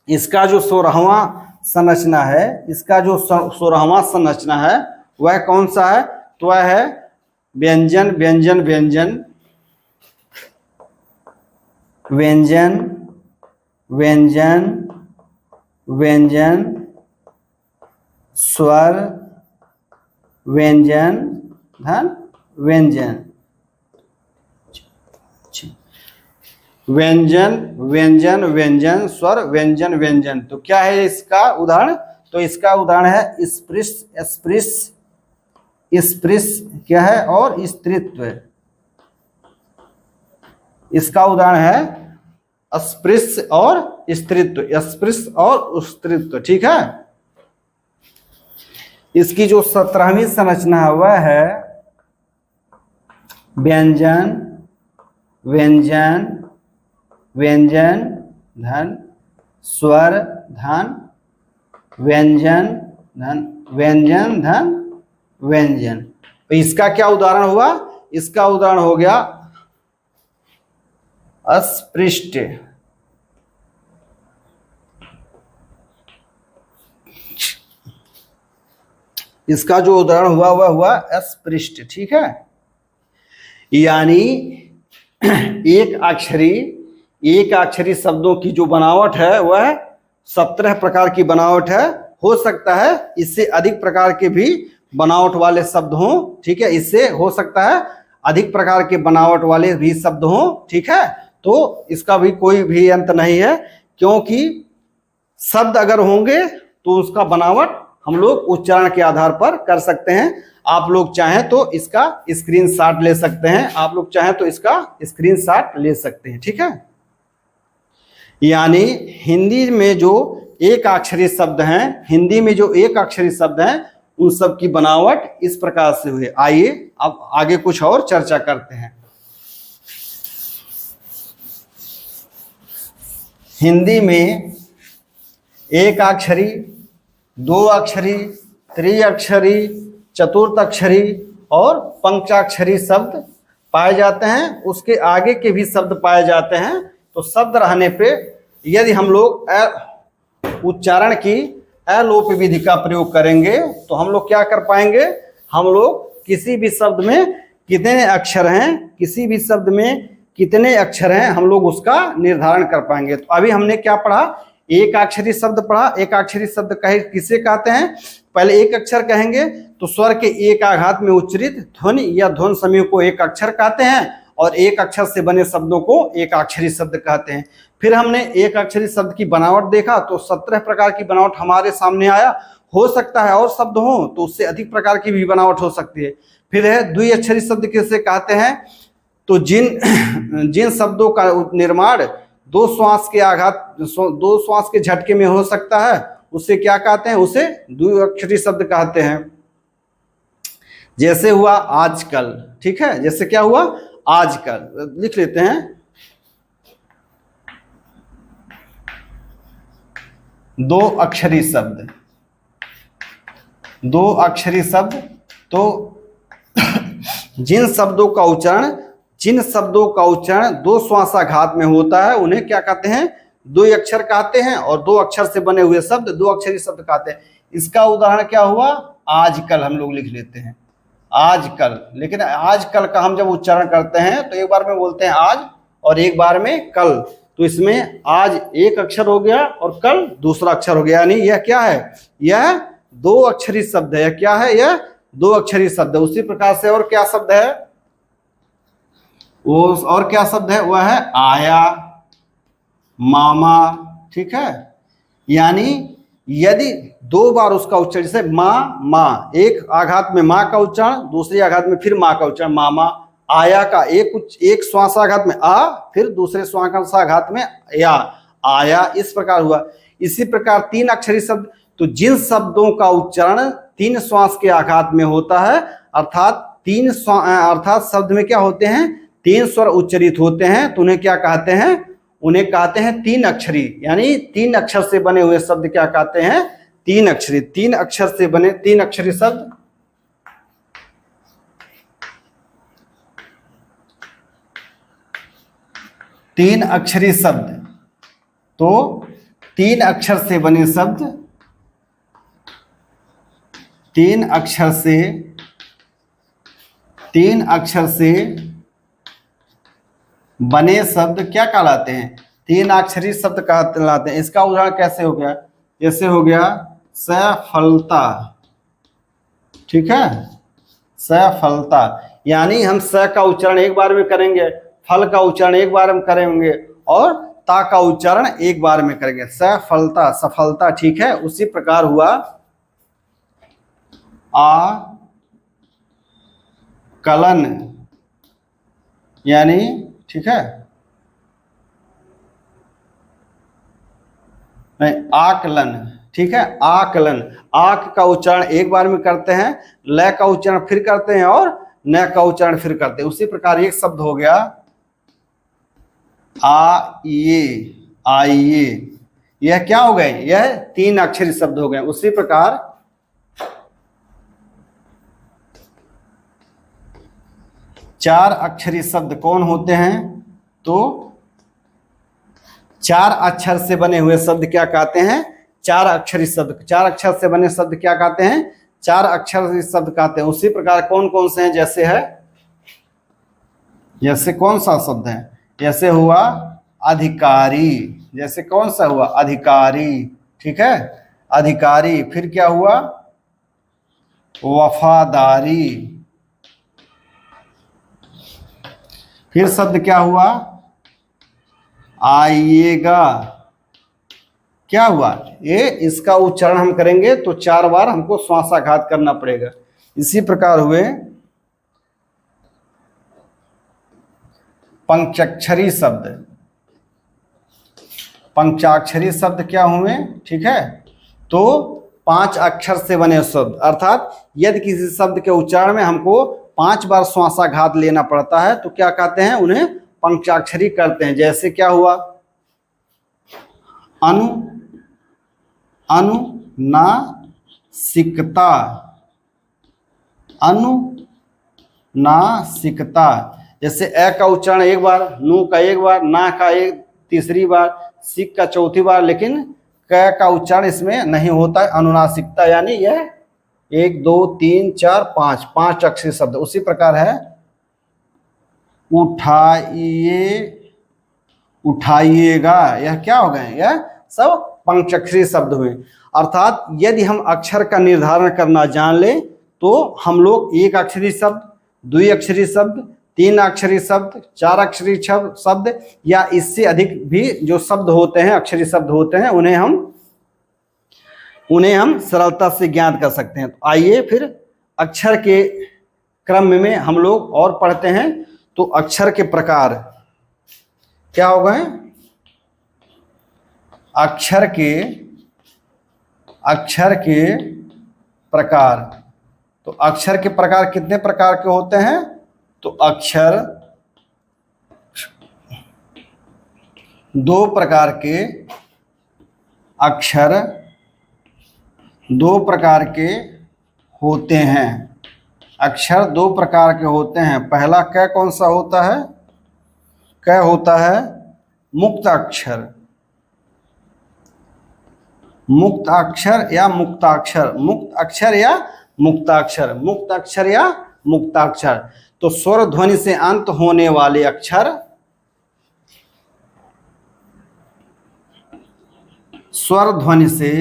इसका जो 16वां संरचना है, इसका जो 16वां संरचना है वह कौन सा है? तो वह है व्यंजन व्यंजन व्यंजन व्यंजन व्यंजन व्यंजन स्वर व्यंजन धन व्यंजन, व्यंजन व्यंजन व्यंजन स्वर व्यंजन व्यंजन। तो क्या है इसका उदाहरण? तो इसका उदाहरण है स्पृश्य, स्पृश्य, स्पृश्य क्या है? और स्त्रीत्व। इसका उदाहरण है अस्पृश्य और स्त्रीत्व, अस्पृश्य और स्त्रीत्व, ठीक है। इसकी जो 17वीं संरचना है वह है व्यंजन व्यंजन व्यंजन धन स्वर धन व्यंजन धन व्यंजन धन व्यंजन। तो इसका क्या उदाहरण हुआ? इसका उदाहरण हो गया अस्पृष्ट, इसका जो उदाहरण हुआ वह हुआ अस्पृष्ट, ठीक है। यानी एक अक्षरी शब्दों की जो बनावट है वह 17 प्रकार की बनावट है। हो सकता है इससे अधिक प्रकार के भी बनावट वाले शब्द हों, ठीक है। इससे हो सकता है अधिक प्रकार के बनावट वाले भी शब्द हों, ठीक है। तो इसका भी कोई भी अंत नहीं है, क्योंकि शब्द अगर होंगे तो उसका बनावट हम लोग उच्चारण के आधार पर कर सकते हैं। आप लोग चाहें तो इसका स्क्रीनशॉट ले सकते हैं, आप लोग चाहें तो इसका स्क्रीनशॉट ले सकते हैं, ठीक है। यानी हिंदी में जो एक अक्षरी शब्द हैं, हिंदी में जो एक अक्षरी शब्द हैं, उन सब की बनावट इस प्रकार से हुई। आइए अब आगे कुछ और चर्चा करते हैं। हिंदी में एक अक्षरी, दो अक्षरी, त्रिअक्षरी, चतुर्थ अक्षरी और पंचाक्षरी शब्द पाए जाते हैं। उसके आगे के भी शब्द पाए जाते हैं। तो शब्द रहने पे यदि हम लोग उच्चारण की अलोप विधि का प्रयोग करेंगे तो हम लोग क्या कर पाएंगे, हम लोग किसी भी शब्द में कितने अक्षर हैं, किसी भी शब्द में कितने अक्षर हैं, हम लोग उसका निर्धारण कर पाएंगे। तो अभी हमने क्या पढ़ा, एक अक्षरी शब्द पढ़ा। एक अक्षरी शब्द कहे किसे कहते हैं, पहले एक अक्षर कहेंगे तो स्वर के एक आघात में उच्चरित ध्वनि या ध्वनि समूह को एक अक्षर कहते हैं, और एक अक्षर से बने शब्दों को एक अक्षरी शब्द कहते हैं। फिर हमने एक अक्षरी शब्द की बनावट देखा तो 17 प्रकार की बनावट हमारे सामने आया। हो सकता है और शब्द हो तो उससे अधिक प्रकार की भी बनावट हो सकती है। फिर है द्विअक्षरी शब्द किसे कहते हैं, तो जिन शब्दों का निर्माण दो श्वास के आघात, दो श्वास के झटके में हो सकता है, उसे क्या कहते हैं, उसे द्विअक्षरी शब्द कहते हैं। जैसे हुआ आजकल, ठीक है, जैसे क्या हुआ आजकल, लिख लेते हैं। दो अक्षरी शब्द, दो अक्षरी शब्द, तो जिन शब्दों का उच्चारण दो श्वासाघात में होता है उन्हें क्या कहते हैं, दो अक्षर कहते हैं, और दो अक्षर से बने हुए शब्द दो अक्षरी शब्द कहते हैं। इसका उदाहरण क्या हुआ, आजकल हम लोग लिख लेते हैं आजकल। लेकिन आजकल का हम जब उच्चारण करते हैं तो एक बार में बोलते हैं आज और एक बार में कल, तो इसमें आज एक अक्षर हो गया और कल दूसरा अक्षर हो गया, यानी यह क्या है, यह दो अक्षरी शब्द है। यह क्या है, यह दो अक्षरी शब्द है। उसी प्रकार से और क्या शब्द है, वो और क्या शब्द है, वह है आया, मामा, ठीक है। यानी यदि दो बार उसका उच्चारण, जैसे माँ माँ, एक आघात में माँ का उच्चारण, दूसरे आघात में फिर माँ का उच्चारण मामा। आया का एक श्वासाघात में आ, फिर दूसरे श्वासाघात में या, आया, इस प्रकार हुआ। इसी प्रकार तीन अक्षरी शब्द, तो जिन शब्दों का उच्चारण तीन श्वास के आघात में होता है, अर्थात शब्द में क्या होते हैं, तीन स्वर उच्चरित होते हैं, तो उन्हें क्या कहते हैं, उन्हें कहते हैं तीन अक्षरी। यानी तीन अक्षर से बने हुए शब्द क्या कहते हैं, तीन अक्षरी। तीन अक्षर से बने तीन अक्षरी शब्द तीन अक्षरी शब्द, तो तीन अक्षर से बने शब्द, तीन अक्षर से बने शब्द क्या कहलाते हैं, तीन अक्षरी शब्द कहलाते हैं। इसका उदाहरण कैसे हो गया, जैसे हो गया सफलता, ठीक है, सफलता। यानी हम स का उच्चारण एक बार में करेंगे, फल का उच्चारण एक बार में करेंगे और ता का उच्चारण एक बार में करेंगे, सफलता, सफलता, ठीक है। उसी प्रकार हुआ आकलन, यानी ठीक है, नहीं आकलन, ठीक है, आकलन। आक का उच्चारण एक बार में करते हैं, ल का उच्चारण फिर करते हैं और न का उच्चारण फिर करते हैं। उसी प्रकार एक शब्द हो गया आइए, आइए, यह क्या हो गए, यह तीन अक्षरी शब्द हो गए। उसी प्रकार चार अक्षरी शब्द कौन होते हैं, तो चार अक्षर से बने हुए शब्द क्या कहते हैं, चार अक्षरी शब्द। चार अक्षर से बने शब्द क्या कहते हैं, चार अक्षर शब्द कहते हैं। उसी प्रकार कौन कौन से हैं, जैसे है, जैसे कौन सा शब्द है, जैसे हुआ अधिकारी, जैसे कौन सा हुआ अधिकारी, ठीक है, अधिकारी। फिर क्या हुआ वफादारी, फिर शब्द क्या हुआ आइएगा, क्या हुआ, ये इसका उच्चारण हम करेंगे तो चार बार हमको श्वासाघात करना पड़ेगा। इसी प्रकार हुए पंचाक्षरी शब्द। पंचाक्षरी शब्द क्या हुए? ठीक है, तो 5 अक्षर से बने शब्द, अर्थात यदि किसी शब्द के उच्चारण में हमको 5 बार श्वासाघात लेना पड़ता है तो क्या कहते हैं? उन्हें पंचाक्षरी करते हैं। जैसे क्या हुआ? अनु, अनुनासिकता, अनुनासिकता। जैसे ए का उच्चारण एक बार, नु का एक बार, ना का एक तीसरी बार, सिक का चौथी बार, लेकिन क का उच्चारण इसमें नहीं होता है। अनुनासिकता यानी यह 1 2 3 4 5 5 अक्षरी शब्द। उसी प्रकार है उठाइए, उठाइएगा, यह क्या हो गए? यह सब पंचाक्षरी शब्द हुए। अर्थात यदि हम अक्षर का निर्धारण करना जान ले तो हम लोग 1 अक्षरी शब्द, 2 अक्षरी शब्द, 3 अक्षरी शब्द, 4 अक्षरी शब्द या इससे अधिक भी जो शब्द होते हैं, अक्षरी शब्द होते हैं, उन्हें हम सरलता से ज्ञात कर सकते हैं। तो आइए फिर अक्षर के क्रम में हम लोग और पढ़ते हैं। तो अक्षर के प्रकार क्या हो गए? अक्षर के प्रकार। तो अक्षर के प्रकार कितने प्रकार के होते हैं? तो अक्षर 2 प्रकार के, अक्षर 2 प्रकार के होते हैं। अक्षर 2 प्रकार के होते हैं। पहला क कौन सा होता है? क होता है मुक्त अक्षर, मुक्त अक्षर या मुक्ताक्षर, मुक्त अक्षर या मुक्ताक्षर, मुक्त अक्षर या मुक्ताक्षर। तो स्वर ध्वनि से अंत होने वाले अक्षर, स्वर ध्वनि से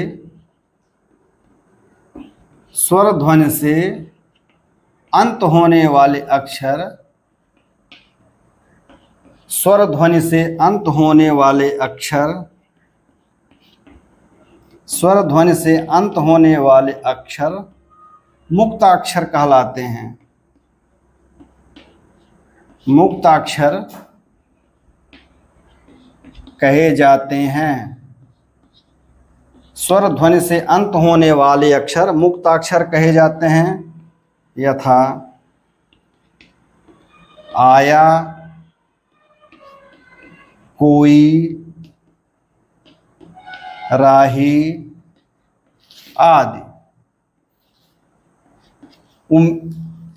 अंत होने वाले अक्षर, स्वर ध्वनि से अंत होने वाले अक्षर, स्वर ध्वनि से अंत होने वाले अक्षर मुक्ताक्षर कहलाते हैं। मुक्ताक्षर कहे जाते हैं। स्वर ध्वनि से अंत होने वाले अक्षर मुक्ताक्षर कहे जाते हैं। यथा आया, कोई, राही आदि।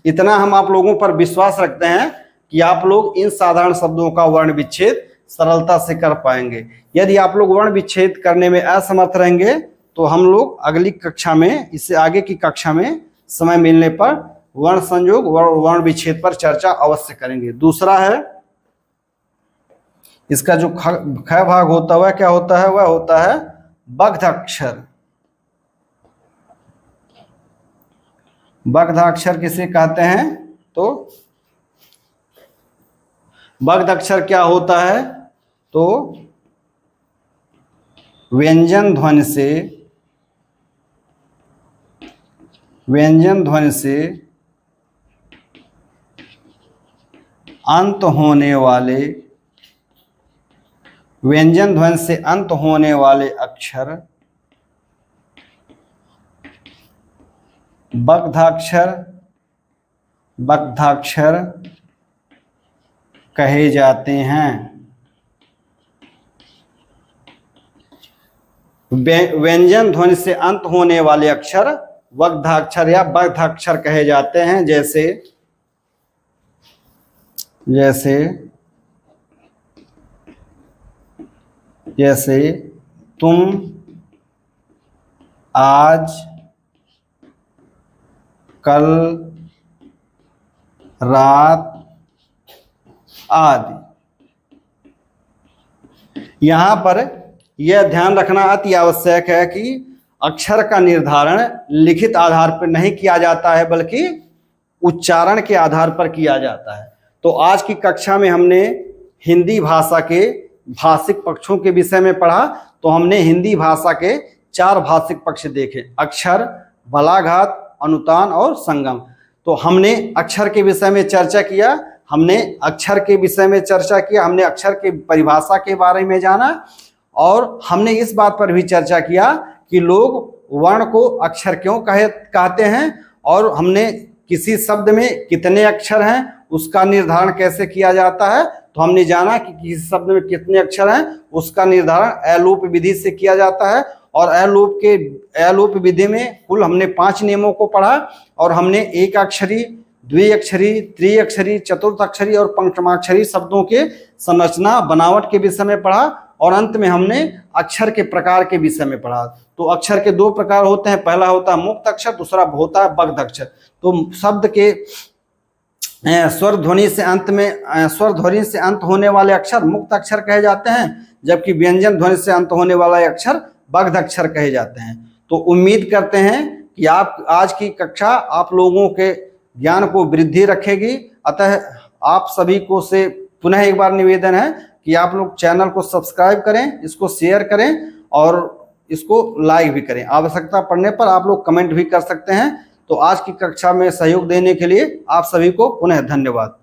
इतना हम आप लोगों पर विश्वास रखते हैं कि आप लोग इन साधारण शब्दों का वर्ण विच्छेद सरलता से कर पाएंगे। यदि आप लोग वर्ण विच्छेद करने में असमर्थ रहेंगे तो हम लोग अगली कक्षा में, इससे आगे की कक्षा में समय मिलने पर वर्ण संयोग वर्ण विच्छेद पर चर्चा अवश्य करेंगे। दूसरा है इसका जो ख भाग होता है, क्या होता है? वह होता है बद्धाक्षर। बद्धाक्षर किसे कहते हैं? तो बद्धाक्षर क्या होता है? तो व्यंजन ध्वनि से अंत होने वाले, व्यंजन ध्वनि से अंत होने वाले अक्षर बद्धाक्षर कहे जाते हैं। व्यंजन ध्वनि से अंत होने वाले अक्षर बद्धाक्षर या बद्धाक्षर कहे जाते हैं। जैसे तुम, आज, कल, रात आदि। यहाँ पर यह ध्यान रखना अति आवश्यक है कि अक्षर का निर्धारण लिखित आधार पर नहीं किया जाता है बल्कि उच्चारण के आधार पर किया जाता है। तो आज की कक्षा में हमने हिंदी भाषा के भाषिक पक्षों के विषय में पढ़ा। तो हमने हिंदी भाषा के 4 भाषिक पक्ष देखे: अक्षर, बलाघात, अनुतान और संगम। तो हमने अक्षर के विषय में चर्चा किया, हमने अक्षर की परिभाषा के बारे में जाना, और हमने इस बात पर भी चर्चा किया कि लोग वर्ण को अक्षर क्यों कहते हैं, और हमने किसी शब्द में कितने अक्षर हैं उसका निर्धारण कैसे किया जाता है। तो हमने जाना कि किसी शब्द में कितने अक्षर हैं उसका निर्धारण एलोप विधि से किया जाता है, और एलोप विधि में कुल हमने 5 नियमों को पढ़ा, और हमने एक अक्षरी, द्विअक्षरी, त्रिअक्षरी, चतुर्थाक्षरी और पंचमाक्षरी शब्दों के संरचना बनावट के विषय में पढ़ा, और अंत में हमने अक्षर के प्रकार के विषय में पढ़ा। तो अक्षर के 2 प्रकार होते हैं, पहला होता है मुक्त अक्षर, दूसरा होता है बद्ध अक्षर। तो शब्द के स्वर ध्वनि से अंत होने वाले अक्षर मुक्त अक्षर कहे जाते हैं, जबकि व्यंजन ध्वनि से अंत होने वाला अक्षर बद्ध अक्षर कहे जाते हैं। तो उम्मीद करते हैं कि आप आज की कक्षा आप लोगों के ज्ञान को वृद्धि रखेगी। अतः आप सभी को से पुनः एक बार निवेदन है कि आप लोग चैनल को सब्सक्राइब करें, इसको शेयर करें और इसको लाइक भी करें। आवश्यकता पड़ने पर आप लोग कमेंट भी कर सकते हैं। तो आज की कक्षा में सहयोग देने के लिए आप सभी को पुनः धन्यवाद।